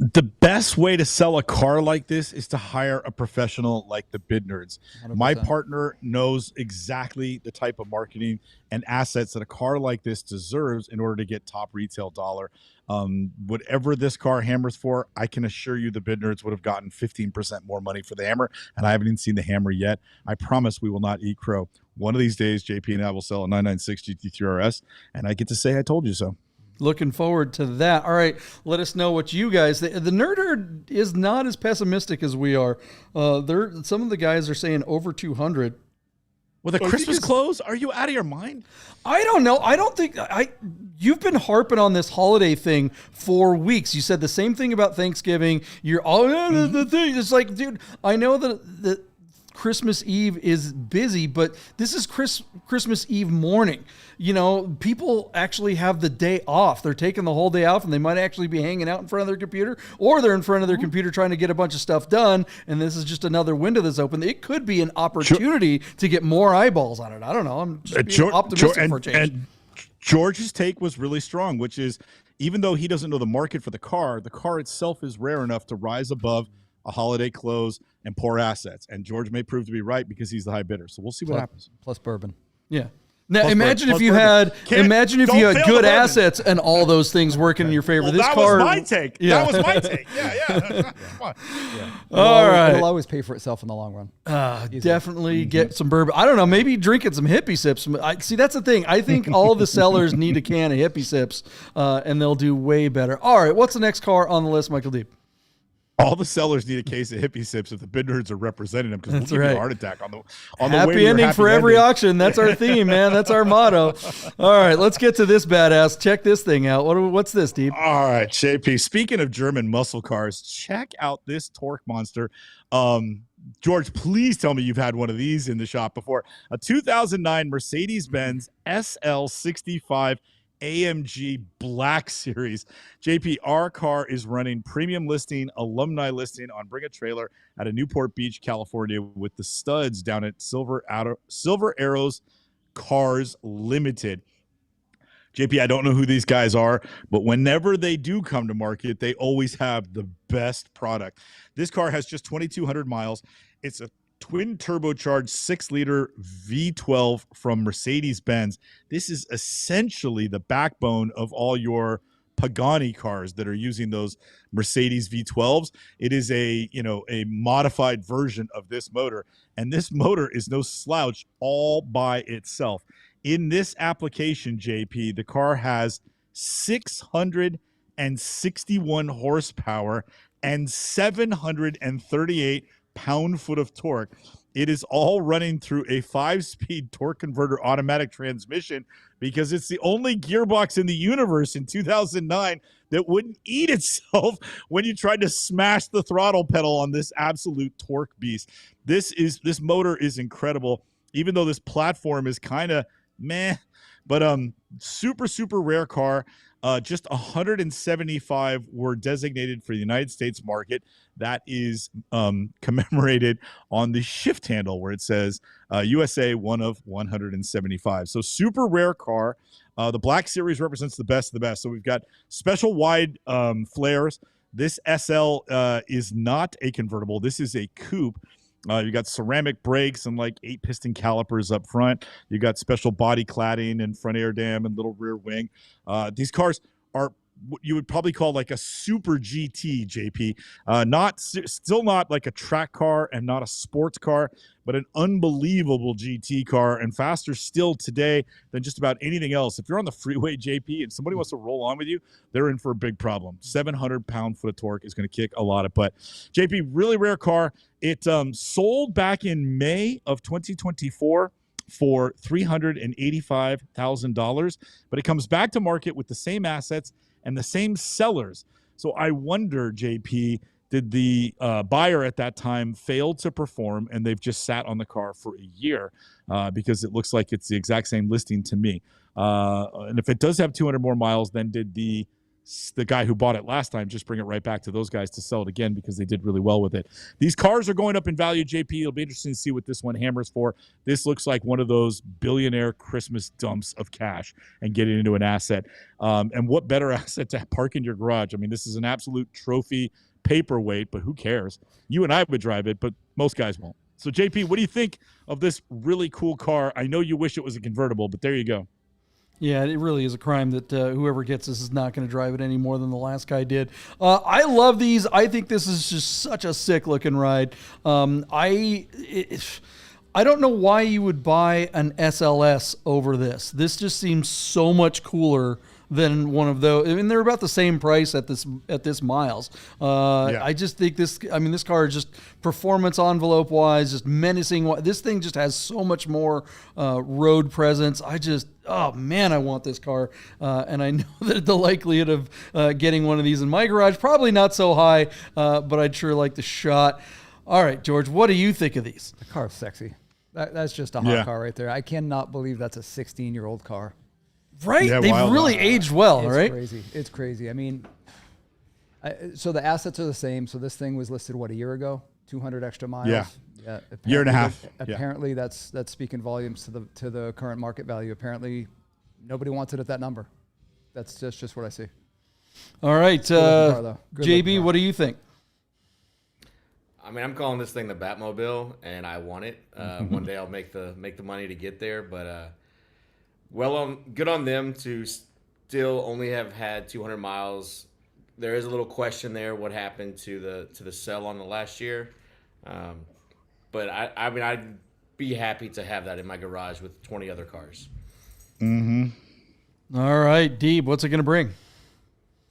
The best way to sell a car like this is to hire a professional like the Bid Nerds. 100%. My partner knows exactly the type of marketing and assets that a car like this deserves in order to get top retail dollar. Whatever this car hammers for, I can assure you the Bid Nerds would have gotten 15% more money for the hammer, and I haven't even seen the hammer yet. I promise we will not eat crow. One of these days, JP and I will sell a 996 GT3 RS, and I get to say I told you so. Looking forward to that. All right, let us know what you guys think. The Nerder is not as pessimistic as we are. Some of the guys are saying over 200. With a Christmas close? Are you out of your mind? I don't know. I don't think you've been harping on this holiday thing for weeks. You said the same thing about Thanksgiving. You're all the thing. It's like, dude, I know that Christmas Eve is busy, but this is Christmas Eve morning. You know, people actually have the day off. They're taking the whole day off, and they might actually be hanging out in front of their computer, or they're in front of their computer trying to get a bunch of stuff done, and this is just another window that's open. It could be an opportunity to get more eyeballs on it. I don't know. I'm just being optimistic for a change. And George's take was really strong, which is even though he doesn't know the market for the car itself is rare enough to rise above a holiday close and poor assets. And George may prove to be right because he's the high bidder. So we'll see what happens. Plus bourbon. Yeah. Now imagine if plus you bourbon. had good assets and all those things working in your favor. Well, this that car was my take. Yeah. That was my take. Yeah. Come on. All right. It'll always pay for itself in the long run. Definitely get some bourbon. I don't know, maybe drinking some Hippie Sips. See, that's the thing. I think all the sellers need a can of Hippie Sips, and they'll do way better. All right, what's the next car on the list, Michael Deep? All the sellers need a case of Hippie Sips if the Bid Nerds are representing them because we'll give you a heart attack on the happy way ending for every auction. That's our theme, man. That's our motto. All right, let's get to this badass. Check this thing out. What's this, Deep? All right, JP. Speaking of German muscle cars, check out this torque monster. George, please tell me you've had one of these in the shop before. A 2009 Mercedes-Benz SL65 AMG Black Series. JP, our car is running premium listing, alumni listing on Bring a Trailer at a Newport Beach, California, with the studs down at Silver Arrows Cars Limited. JP, I don't know who these guys are, but whenever they do come to market, they always have the best product. This car has just 2,200 miles. It's a twin turbocharged 6-liter V12 from Mercedes-Benz. This is essentially the backbone of all your Pagani cars that are using those Mercedes V12s. It is a modified version of this motor, and this motor is no slouch all by itself. In this application, JP, the car has 661 horsepower and 738 pound-foot of torque. it is all running through a 5-speed torque converter automatic transmission because it's the only gearbox in the universe in 2009 that wouldn't eat itself when you tried to smash the throttle pedal on this absolute torque beast. This motor is incredible, even though this platform is kind of meh, but super, super rare car. Just 175 were designated for the United States market. That is commemorated on the shift handle where it says USA 1 of 175. So super rare car. The Black Series represents the best of the best. So we've got special wide flares. This SL is not a convertible. This is a coupe. You got ceramic brakes and like 8-piston calipers up front. You got special body cladding and front air dam and little rear wing. These cars are what you would probably call like a super GT, JP. Still not like a track car and not a sports car, but an unbelievable GT car and faster still today than just about anything else. If you're on the freeway, JP, and somebody wants to roll on with you, they're in for a big problem. 700 pound-foot of torque is going to kick a lot of butt. JP, really rare car. It sold back in May of 2024 for $385,000, but it comes back to market with the same assets and the same sellers. So I wonder, JP, did the buyer at that time fail to perform and they've just sat on the car for a year because it looks like it's the exact same listing to me. And if it does have 200 more miles, then did the guy who bought it last time just bring it right back to those guys to sell it again because they did really well with it. These cars are going up in value, JP. It'll be interesting to see what this one hammers for. This looks like one of those billionaire Christmas dumps of cash and getting into an asset. And what better asset to park in your garage? I mean, this is an absolute trophy paperweight, but who cares? You and I would drive it, but most guys won't. So, JP, what do you think of this really cool car? I know you wish it was a convertible, but there you go. Yeah, it really is a crime that whoever gets this is not going to drive it any more than the last guy did. I love these. I think this is just such a sick-looking ride. I don't know why you would buy an SLS over this. This just seems so much cooler than one of those. I mean, they're about the same price at this miles. I just think this car is just performance envelope wise, just menacing. This thing just has so much more road presence. Oh man, I want this car. And I know that the likelihood of getting one of these in my garage, probably not so high, but I'd sure like the shot. All right, George, what do you think of these? The car's sexy. That's just a hot car right there. I cannot believe that's a 16-year-old car. Right? Yeah, they've really aged well, right? It's crazy. I mean, so the assets are the same. So this thing was listed, a year ago? 200 extra miles? Yeah. Year and a half. Apparently that's speaking volumes to the current market value. Apparently nobody wants it at that number. That's just what I see. All right. JB, what do you think? I mean, I'm calling this thing the Batmobile, and I want it. One day I'll make the money to get there, but good on them to still only have had 200 miles. There is a little question there what happened to the sell on the last year, but I mean I'd be happy to have that in my garage with 20 other cars. Mm-hmm. All right, Deeb, what's it going to bring?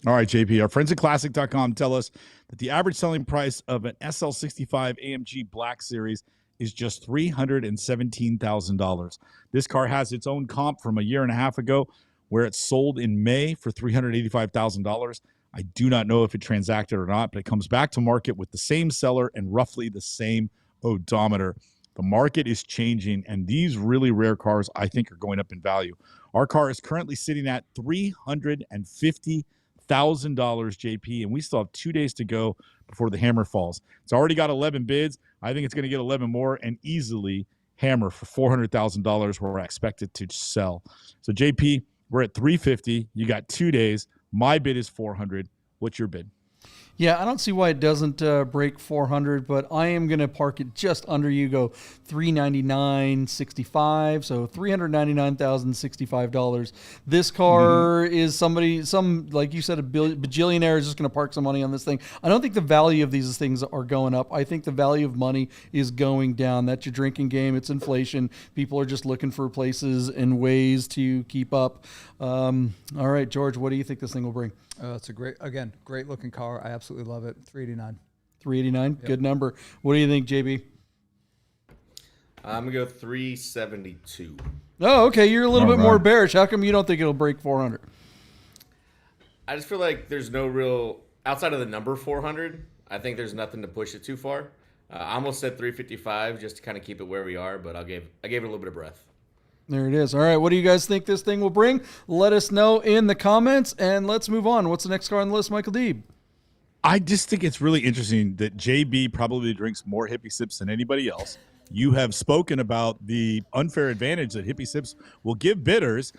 All right, JP, our friends at Classic.com tell us that the average selling price of an SL65 AMG Black Series is just $317,000. This car has its own comp from a year and a half ago where it sold in May for $385,000. I do not know if it transacted or not, but it comes back to market with the same seller and roughly the same odometer. The market is changing, and these really rare cars, I think, are going up in value. Our car is currently sitting at $350,000, JP, and we still have 2 days to go before the hammer falls. It's already got 11 bids. I think it's going to get 11 more and easily hammer for $400,000 where I expect it to sell. So, JP, we're at $350,000. You got 2 days. My bid is $400,000. What's your bid? Yeah, I don't see why it doesn't break 400, but I am going to park it just under you. Go $399.65, so $399,065. This car is like you said, a bajillionaire is just going to park some money on this thing. I don't think the value of these things are going up. I think the value of money is going down. That's your drinking game. It's inflation. People are just looking for places and ways to keep up. All right, George, what do you think this thing will bring? It's a great looking car. I absolutely love it. $389. $389, yep. Good number. What do you think, JB? I'm gonna go 372. Oh, okay. You're a little All bit more right. bearish. How come you don't think it'll break 400? I just feel like there's no real outside of the number 400. I think there's nothing to push it too far. I almost said 355 just to kind of keep it where we are, but I gave it a little bit of breath. There it is. All right. What do you guys think this thing will bring? Let us know in the comments, and let's move on. What's the next car on the list, Michael Deeb? I just think it's really interesting that JB probably drinks more Hippie Sips than anybody else. You have spoken about the unfair advantage that Hippie Sips will give bidders.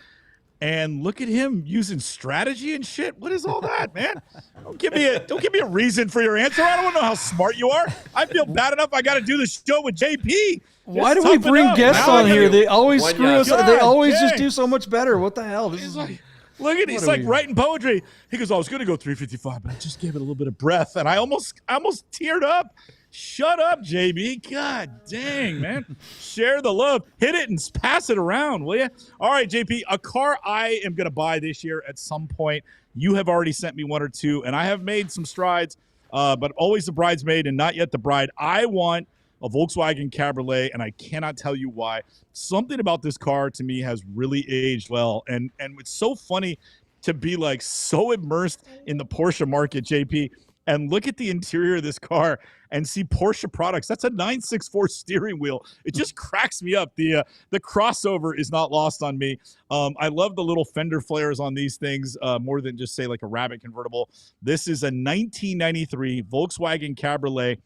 And look at him using strategy and shit. What is all that, man? Don't give me a reason for your answer. I don't know how smart you are. I feel bad enough. I got to do the show with JP. Why do Just we toughen bring up. guests Now I on gotta- here? They always One screw yeah. us. God They always dang. just do so much better. What the hell? This He's is like, look at he's are like we- writing poetry. He goes, I was going to go 355, but I just gave it a little bit of breath, and I almost teared up. Shut up, JB. God dang, man. Share the love. Hit it and pass it around, will you? All right, JP, a car I am going to buy this year at some point. You have already sent me one or two, and I have made some strides, but always the bridesmaid and not yet the bride. I want a Volkswagen Cabriolet, and I cannot tell you why. Something about this car to me has really aged well, and it's so funny to be like so immersed in the Porsche market, JP, and look at the interior of this car and see Porsche products. That's a 964 steering wheel. It just cracks me up. The crossover is not lost on me. I love the little fender flares on these things more than just say like a Rabbit convertible. This is a 1993 Volkswagen Cabriolet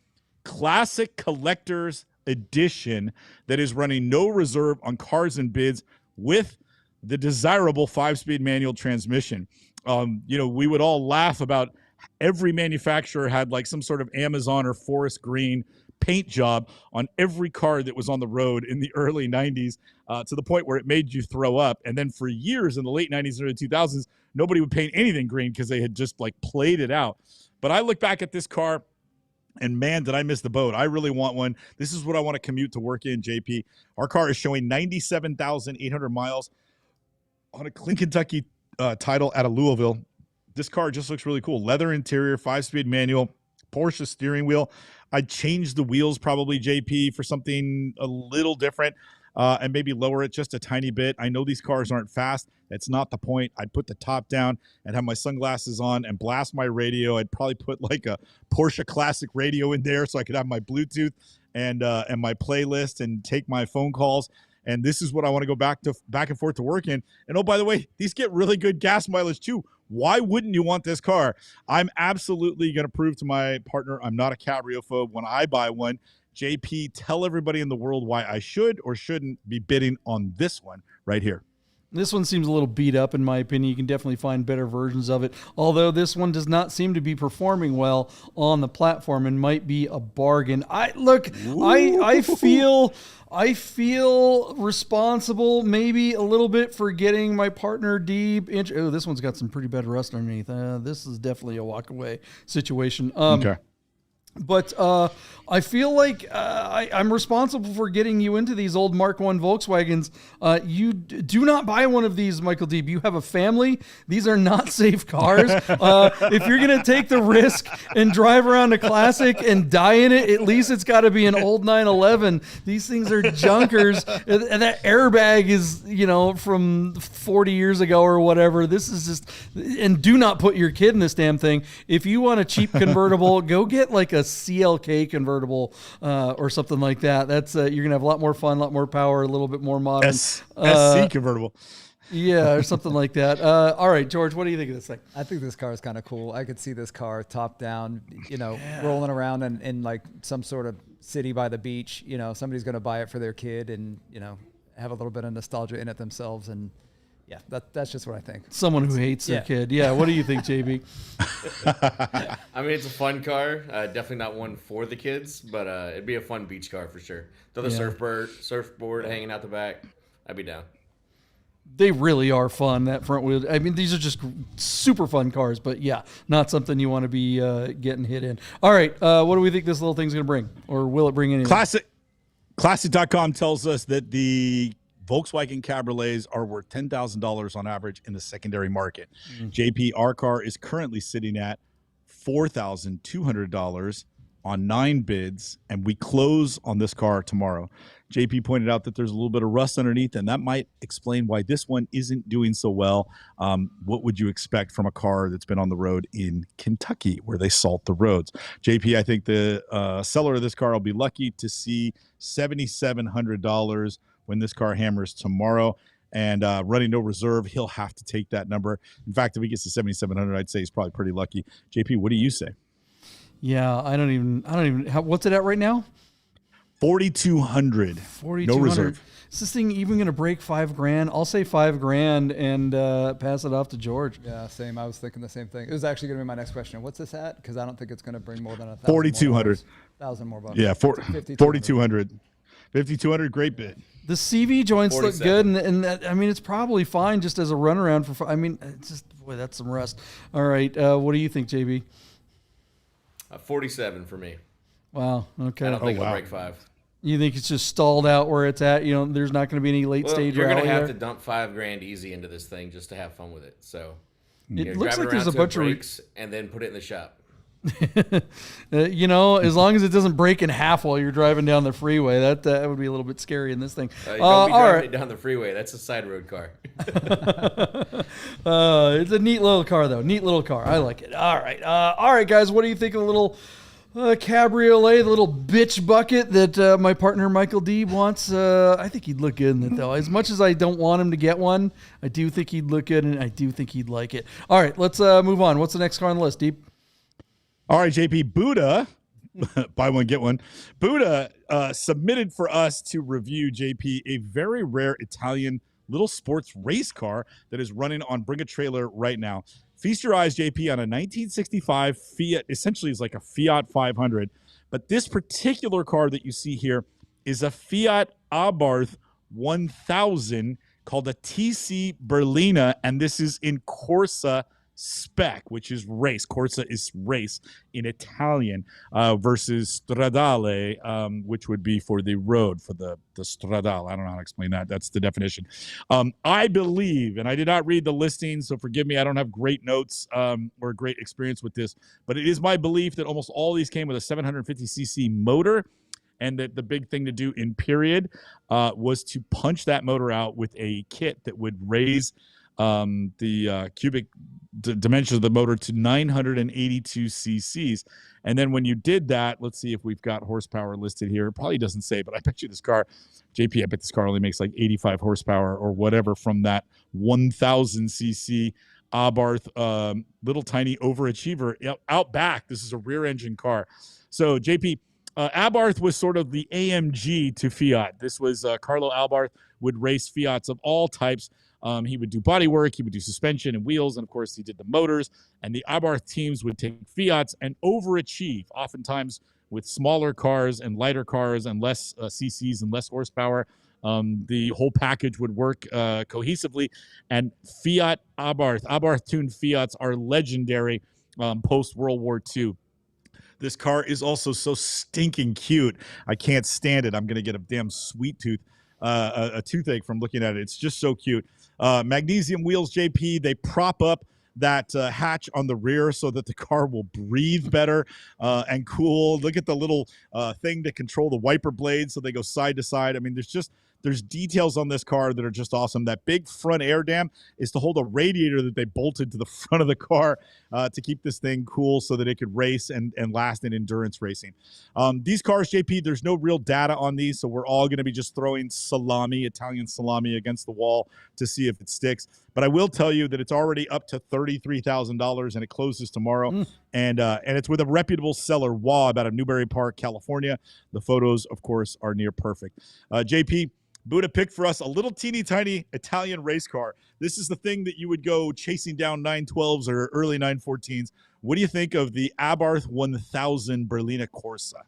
Classic Collector's Edition that is running no reserve on cars and bids with the desirable 5-speed manual transmission. We would all laugh about every manufacturer had like some sort of Amazon or forest green paint job on every car that was on the road in the early 90s to the point where it made you throw up. And then for years in the late 90s and early 2000s, nobody would paint anything green because they had just like played it out. But I look back at this car and man, did I miss the boat. I really want one. This is what I want to commute to work in, JP. Our car is showing 97,800 miles on a Clean Kentucky title out of Louisville. This car just looks really cool. Leather interior, 5-speed manual, Porsche steering wheel. I'd change the wheels probably, JP, for something a little different and maybe lower it just a tiny bit. I know these cars aren't fast. That's not the point. I'd put the top down and have my sunglasses on and blast my radio. I'd probably put like a Porsche Classic radio in there so I could have my Bluetooth and my playlist and take my phone calls. And this is what I want to go back and forth to work in. And oh, by the way, these get really good gas mileage too. Why wouldn't you want this car? I'm absolutely going to prove to my partner I'm not a cabriophobe when I buy one. JP, tell everybody in the world why I should or shouldn't be bidding on this one right here. This one seems a little beat up, in my opinion. You can definitely find better versions of it. Although this one does not seem to be performing well on the platform and might be a bargain. I feel responsible maybe a little bit for getting my partner Deeb. Oh, this one's got some pretty bad rust underneath. This is definitely a walk away situation. Okay. But I feel like I'm responsible for getting you into these old Mark I Volkswagens. You do not buy one of these, Michael Deeb. You have a family. These are not safe cars. If you're going to take the risk and drive around a Classic and die in it, at least it's got to be an old 911. These things are junkers. And that airbag is, from 40 years ago or whatever. This is just, and do not put your kid in this damn thing. If you want a cheap convertible, go get like a CLK convertible or something like that. That's you're gonna have a lot more fun, a lot more power, a little bit more modern. SC convertible. Yeah, or something like that. All right, George, what do you think of this thing? I think this car is kind of cool. I could see this car top down, rolling around in like some sort of city by the beach. Somebody's going to buy it for their kid and, have a little bit of nostalgia in it themselves. And yeah, that's just what I think. Someone who hates their kid. Yeah, what do you think, JB? I mean, it's a fun car. Definitely not one for the kids, but it'd be a fun beach car for sure. Throw the surfboard hanging out the back. I'd be down. They really are fun, that front wheel. I mean, these are just super fun cars, but yeah, not something you want to be getting hit in. All right, what do we think this little thing's going to bring? Or will it bring anything? Classic.com tells us that the Volkswagen Cabriolets are worth $10,000 on average in the secondary market. JP, our car is currently sitting at $4,200. on 9 bids, and we close on this car tomorrow. JP pointed out that there's a little bit of rust underneath, and that might explain why this one isn't doing so well. What would you expect from a car that's been on the road in Kentucky, where they salt the roads? JP, I think the seller of this car will be lucky to see $7,700 when this car hammers tomorrow. And running no reserve, he'll have to take that number. In fact, if he gets to 7,700, I'd say he's probably pretty lucky. JP, what do you say? Yeah, I don't even. What's it at right now? 4,200. 4,200. No reserve. Is this thing even going to break $5,000? I'll say $5,000 and pass it off to George. Yeah, same. I was thinking the same thing. It was actually going to be my next question. What's this at? Because I don't think it's going to bring more than 4,200. 1,000 more bucks. Yeah, 4,200. 5,200. Great bid. The CV joints look 47. good, and that, I mean, it's probably fine just as a runaround for. I mean, it's just boy, that's some rust. All right, what do you think, JB? 47 for me. Wow. Okay. I don't think wow. it'll break 5. You think it's just stalled out where it's at? You know, there's not going to be any late Well, stage you're rally going to have there? to dump $5,000 easy into this thing just to have fun with it. So It looks drive like there's a around till it bunch of. breaks and then put it in the shop. You know, as long as it doesn't break in half while you're driving down the freeway, that would be a little bit scary in this thing. Don't be all driving right. it down the freeway. That's a side road car. It's a neat little car, though. Neat little car. I like it. All right, guys. What do you think of the little Cabriolet, the little bitch bucket that my partner Michael D wants? I think he'd look good in it, though. As much as I don't want him to get one, I do think he'd look good, and I do think he'd like it. All right, let's move on. What's the next car on the list, Deep? All right, JP, Buddha, buy one, get one. Buddha submitted for us to review, JP, a very rare Italian little sports race car that is running on Bring a Trailer right now. Feast your eyes, JP, on a 1965 Fiat, essentially is like a Fiat 500. But this particular car that you see here is a FIAT-Abarth 1000 called a TC Berlina, and this is in Corsa spec, which is race. Corsa is race in Italian versus Stradale, which would be for the road, for the Stradale. I don't know how to explain that. That's the definition. I believe, and I did not read the listing, so forgive me, I don't have great notes or great experience with this, but it is my belief that almost all these came with a 750cc motor, and that the big thing to do in period was to punch that motor out with a kit that would raise the cubic dimensions of the motor to 982 cc's. And then when you did that, let's see if we've got horsepower listed here. It probably doesn't say, but I bet you this car, JP, I bet this car only makes like 85 horsepower or whatever from that 1000 cc Abarth little tiny overachiever out back. This is a rear engine car. So JP, Abarth was sort of the AMG to Fiat. This was Carlo Abarth would race Fiats of all types. He would do body work, he would do suspension and wheels, and of course he did the motors. And the Abarth teams would take Fiats and overachieve, oftentimes with smaller cars and lighter cars and less CCs and less horsepower. The whole package would work cohesively. And Fiat Abarth tuned Fiats are legendary post-World War II. This car is also so stinking cute. I can't stand it. I'm going to get a damn sweet tooth, a toothache from looking at it. It's just so cute. Magnesium wheels, JP, they prop up that hatch on the rear so that the car will breathe better and cool. Look at the little thing to control the wiper blades so they go side to side. I mean, there's details on this car that are just awesome. That big front air dam is to hold a radiator that they bolted to the front of the car to keep this thing cool so that it could race and last in endurance racing. These cars, JP, there's no real data on these, so we're all going to be just throwing Italian salami against the wall to see if it sticks. But I will tell you that it's already up to $33,000 and it closes tomorrow. And it's with a reputable seller, WAB, out of Newbury Park, California. The photos, of course, are near perfect. JP, Buddha picked for us a little teeny tiny Italian race car. This is the thing that you would go chasing down 912s or early 914s. What do you think of the Abarth 1000 Berlina Corsa?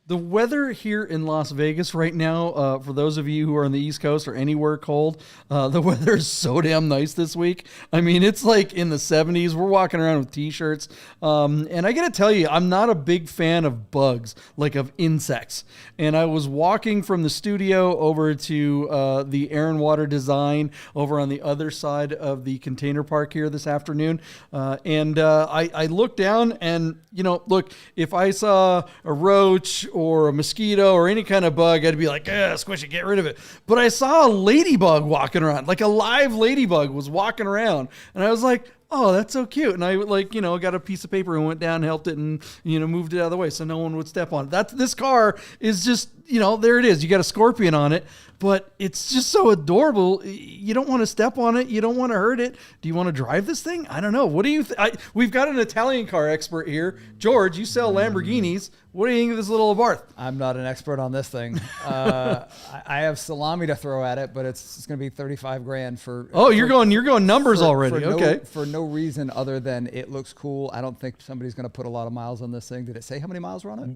The weather here in Las Vegas right now, for those of you who are on the East Coast or anywhere cold, the weather is so damn nice this week. I mean, it's like in the 70s. We're walking around with T-shirts. And I got to tell you, I'm not a big fan of bugs, like of insects. And I was walking from the studio over to the Air and Water Design over on the other side of the container park here this afternoon. And I looked down and, look, if I saw a roach or a mosquito or any kind of bug, I'd be like, squish it, get rid of it. But I saw a ladybug walking around, like a live ladybug was walking around. And I was like, oh, that's so cute. And I got a piece of paper and went down, helped it, and, moved it out of the way so no one would step on it. This car is just, there it is. You got a scorpion on it, but it's just so adorable. You don't want to step on it. You don't want to hurt it. Do you want to drive this thing? I don't know. What do you we've got an Italian car expert here. George, you sell Lamborghinis. What do you think of this little Abarth? I'm not an expert on this thing. I have salami to throw at it, but it's going to be 35 grand for. Oh, you're going numbers already. Okay. For no reason other than it looks cool. I don't think somebody's going to put a lot of miles on this thing. Did it say how many miles were on it?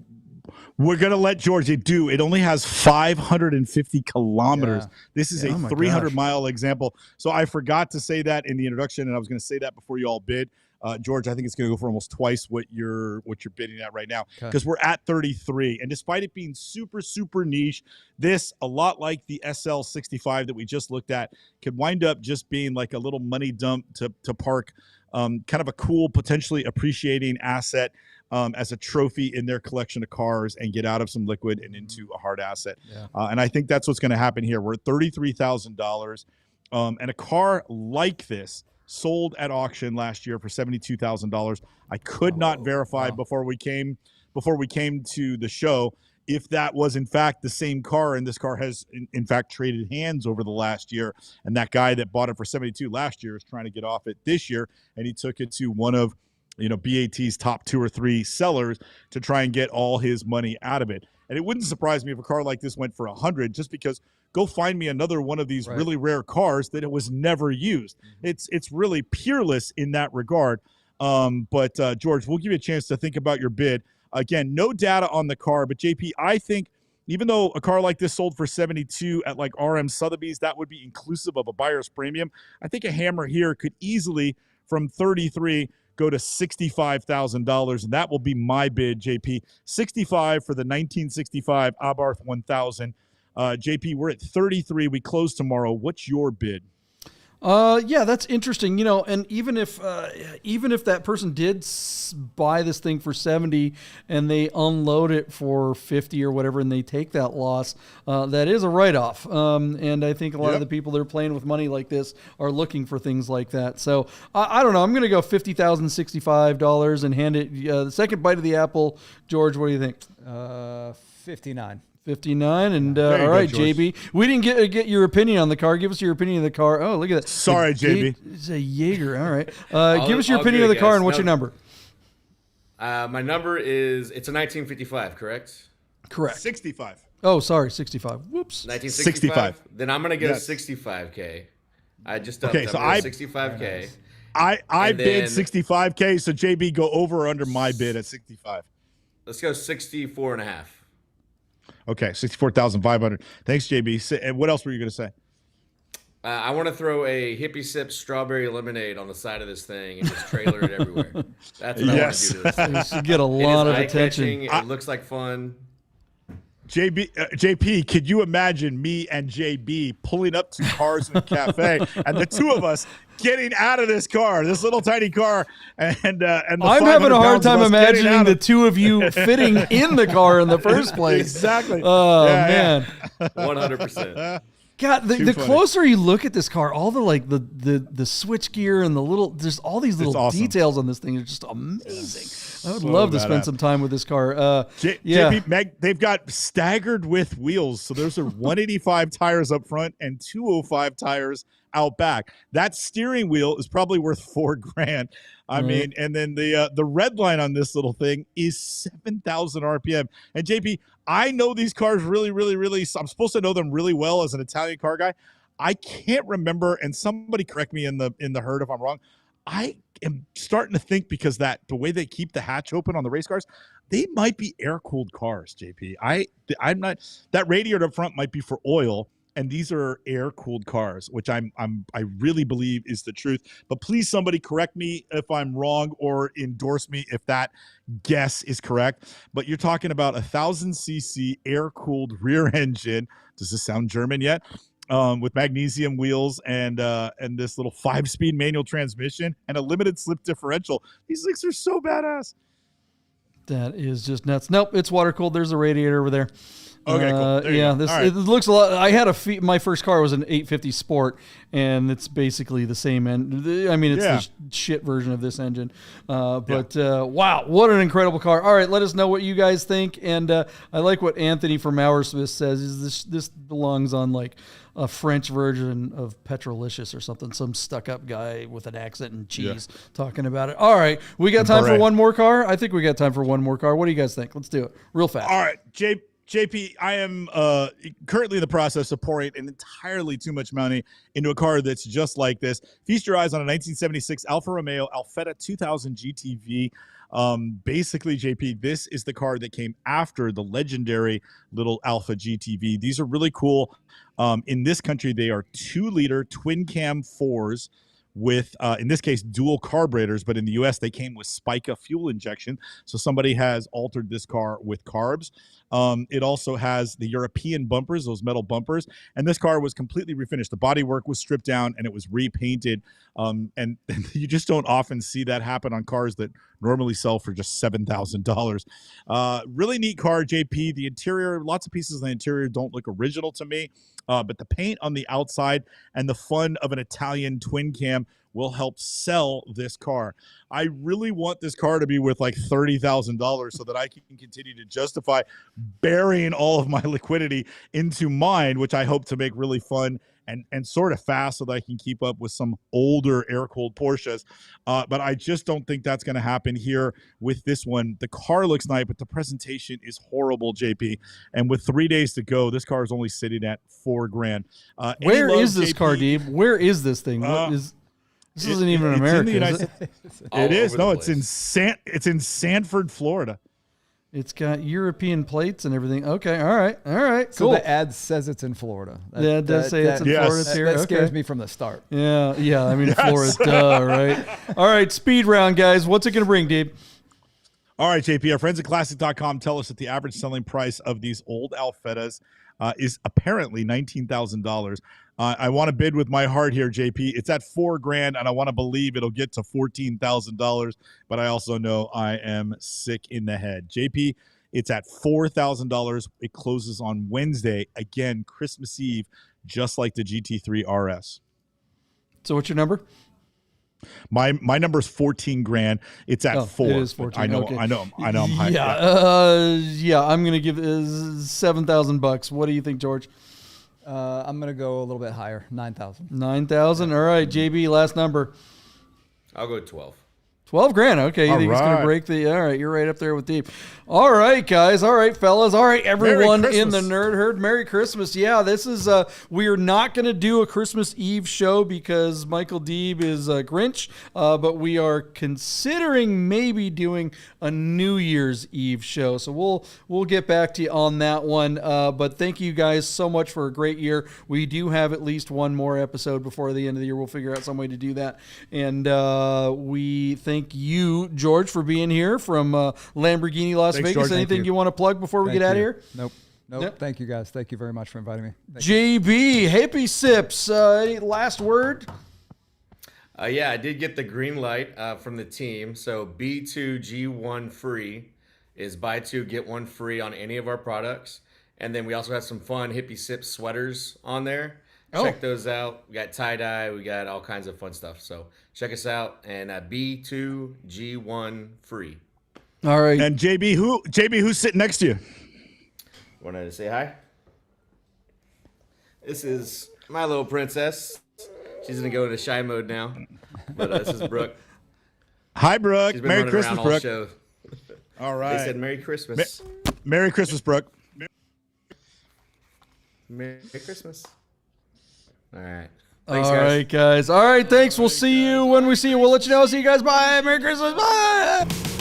We're going to let George do. It only has 550 kilometers. Yeah. This is a 300-mile example. So I forgot to say that in the introduction, and I was going to say that before you all bid. George, I think it's going to go for almost twice what you're bidding at right now, because we're at 33. And despite it being super, super niche, this, a lot like the SL65 that we just looked at, could wind up just being like a little money dump to park kind of a cool, potentially appreciating asset as a trophy in their collection of cars and get out of some liquid and into a hard asset. Yeah. And I think that's what's going to happen here. We're at $33,000. And a car like this sold at auction last year for $72,000. I could not verify before we came to the show if that was in fact the same car, and this car has in fact traded hands over the last year. And that guy that bought it for 72 last year is trying to get off it this year, and he took it to one of BAT's top 2 or 3 sellers to try and get all his money out of it. And it wouldn't surprise me if a car like this went for 100, just because go find me another one of these really rare cars that it was never used. It's really peerless in that regard. But George, we'll give you a chance to think about your bid. Again, no data on the car, but JP, I think even though a car like this sold for 72 at like RM Sotheby's, that would be inclusive of a buyer's premium. I think a hammer here could easily, from 33, go to $65,000, and that will be my bid, JP. 65 for the 1965 Abarth 1000. JP, we're at 33. We close tomorrow. What's your bid? Yeah, that's interesting. And even if that person did buy this thing for 70 and they unload it for 50 or whatever, and they take that loss, that is a write-off. And I think a lot of the people that are playing with money like this are looking for things like that. So I don't know. I'm going to go $50,065 and hand it the second bite of the apple. George, what do you think? 59. 59, and all right, JB. We didn't get your opinion on the car. Give us your opinion of the car. Oh, look at that. Sorry, JB. It's a Jaeger. All right. Give us your opinion of the car, and what's your number? My number is, it's a 1955, correct? Correct. 65. Oh, sorry, 65. Whoops. 1965? Then I'm going to go 65K. I just upped. Okay, so 65K. I bid 65K, so JB, go over or under my bid at 65. Let's go 64 and a half. Okay, 64,500. Thanks, JB. And what else were you going to say? I want to throw a Hippie Sips strawberry lemonade on the side of this thing and just trailer it everywhere. That's what I want to do to this thing. This should get a lot of attention. It looks like fun. JP, could you imagine me and JB pulling up to Cars and Cafe and the two of us getting out of this car, this little tiny car, and I'm having a hard time imagining the two of you fitting in the car in the first place. Exactly. Oh, man. 100%. God, the closer you look at this car, all the switch gear and there's all these little details on this thing. It's just amazing. I would love to spend some time with this car. JP, Meg, they've got staggered width wheels. So those are 185 tires up front and 205 tires out back. That steering wheel is probably worth $4,000. I mean, and then the red line on this little thing is 7,000 RPM. And JP, I know these cars really, really, really. I'm supposed to know them really well as an Italian car guy. I can't remember, and somebody correct me in the herd if I'm wrong. I am starting to think, because the way they keep the hatch open on the race cars, they might be air-cooled cars, JP. I'm not, that radiator up front might be for oil, and these are air-cooled cars, which I really believe is the truth. But please, somebody correct me if I'm wrong, or endorse me if that guess is correct. But you're talking about 1,000cc air-cooled rear engine. Does this sound German yet? With magnesium wheels and this little 5-speed manual transmission and a limited slip differential. These things are so badass. That is just nuts. Nope, it's water cooled. There's a radiator over there. Okay, cool. There you yeah, go. this All right. it looks a lot. I had my first car was an 850 Sport, and it's basically the same end. I mean, it's the shit version of this engine. But wow, what an incredible car! All right, let us know what you guys think. And I like what Anthony from Hoursmith says. Is this belongs on like a French version of Petrolicious or something? Some stuck-up guy with an accent and cheese talking about it. All right, we got time for one more car. I think we got time for one more car. What do you guys think? Let's do it real fast. All right, JP, I am currently in the process of pouring entirely too much money into a car that's just like this. Feast your eyes on a 1976 Alfa Romeo Alfetta 2000 GTV. Basically, JP, this is the car that came after the legendary little Alfa GTV. These are really cool. In this country, they are 2-liter twin-cam 4s with, in this case, dual carburetors, but in the U.S., they came with Spica fuel injection. So somebody has altered this car with carbs. It also has the European bumpers, those metal bumpers, and this car was completely refinished. The bodywork was stripped down and it was repainted. And you just don't often see that happen on cars that normally sell for just $7,000. Really neat car, JP. The interior, lots of pieces of the interior don't look original to me, but the paint on the outside and the fun of an Italian twin cam will help sell this car. I really want this car to be worth like $30,000 so that I can continue to justify burying all of my liquidity into mine, which I hope to make really fun and sort of fast so that I can keep up with some older air-cooled Porsches. But I just don't think that's going to happen here with this one. The car looks nice, but the presentation is horrible, JP. And with 3 days to go, this car is only sitting at $4,000. Where is this car, Dave? Where is this thing? This isn't even in America. Is it? It is. No, it's in Sanford, Florida. It's got European plates and everything. Okay, all right, So cool. the ad says it's in Florida. Yeah, it does say it's in Florida. It's here. That scares me from the start. Yeah. I mean, Florida, right? All right, speed round, guys. What's it going to bring, Dave? All right, JP. Our friends at Classic.com tell us that the average selling price of these old Alfettas is apparently $19,000. I want to bid with my heart here, JP. It's at $4,000, and I want to believe it'll get to $14,000. But I also know I am sick in the head. JP, it's at $4,000. It closes on Wednesday, again, Christmas Eve, just like the GT3 RS. So what's your number? My number is $14,000. It's at $4,000. It is $14,000. I know. Okay. I'm high. Yeah. I'm gonna give $7,000. What do you think, George? I'm going to go a little bit higher, 9,000. 9,000. All right, JB, last number. I'll go 12. $12,000. Okay, you think it's going to break the? All right, you're right up there with Deep. All right, guys. All right, fellas. All right, everyone in the Nerd Herd. Merry Christmas. Yeah, this is. We are not going to do a Christmas Eve show because Michael Deeb is Grinch, but we are considering maybe doing a New Year's Eve show. So we'll get back to you on that one. But thank you guys so much for a great year. We do have at least one more episode before the end of the year. We'll figure out some way to do that, and we thank you, George, for being here from Lamborghini Las Vegas. George. Anything you want to plug before we get out of here? Nope. Yep. Thank you, guys. Thank you very much for inviting me. JB, Hippie Sips, any last word? Yeah, I did get the green light from the team. So B2G1 free is buy two, get one free on any of our products. And then we also have some fun Hippie Sips sweaters on there. Check those out. We got tie-dye. We got all kinds of fun stuff. So check us out. And B2G1 free. All right. And JB, who's sitting next to you? Wanted to say hi. This is my little princess. She's going to go into shy mode now. But this is Brooke. Hi, Brooke. She's been Merry running Christmas, around Brooke. all show. All right. They said Merry Christmas. Merry Christmas, Brooke. Merry Christmas. All right. Thanks, All right, guys. All right, thanks. We'll see you when we see you. We'll let you know. See you guys. Bye. Merry Christmas. Bye.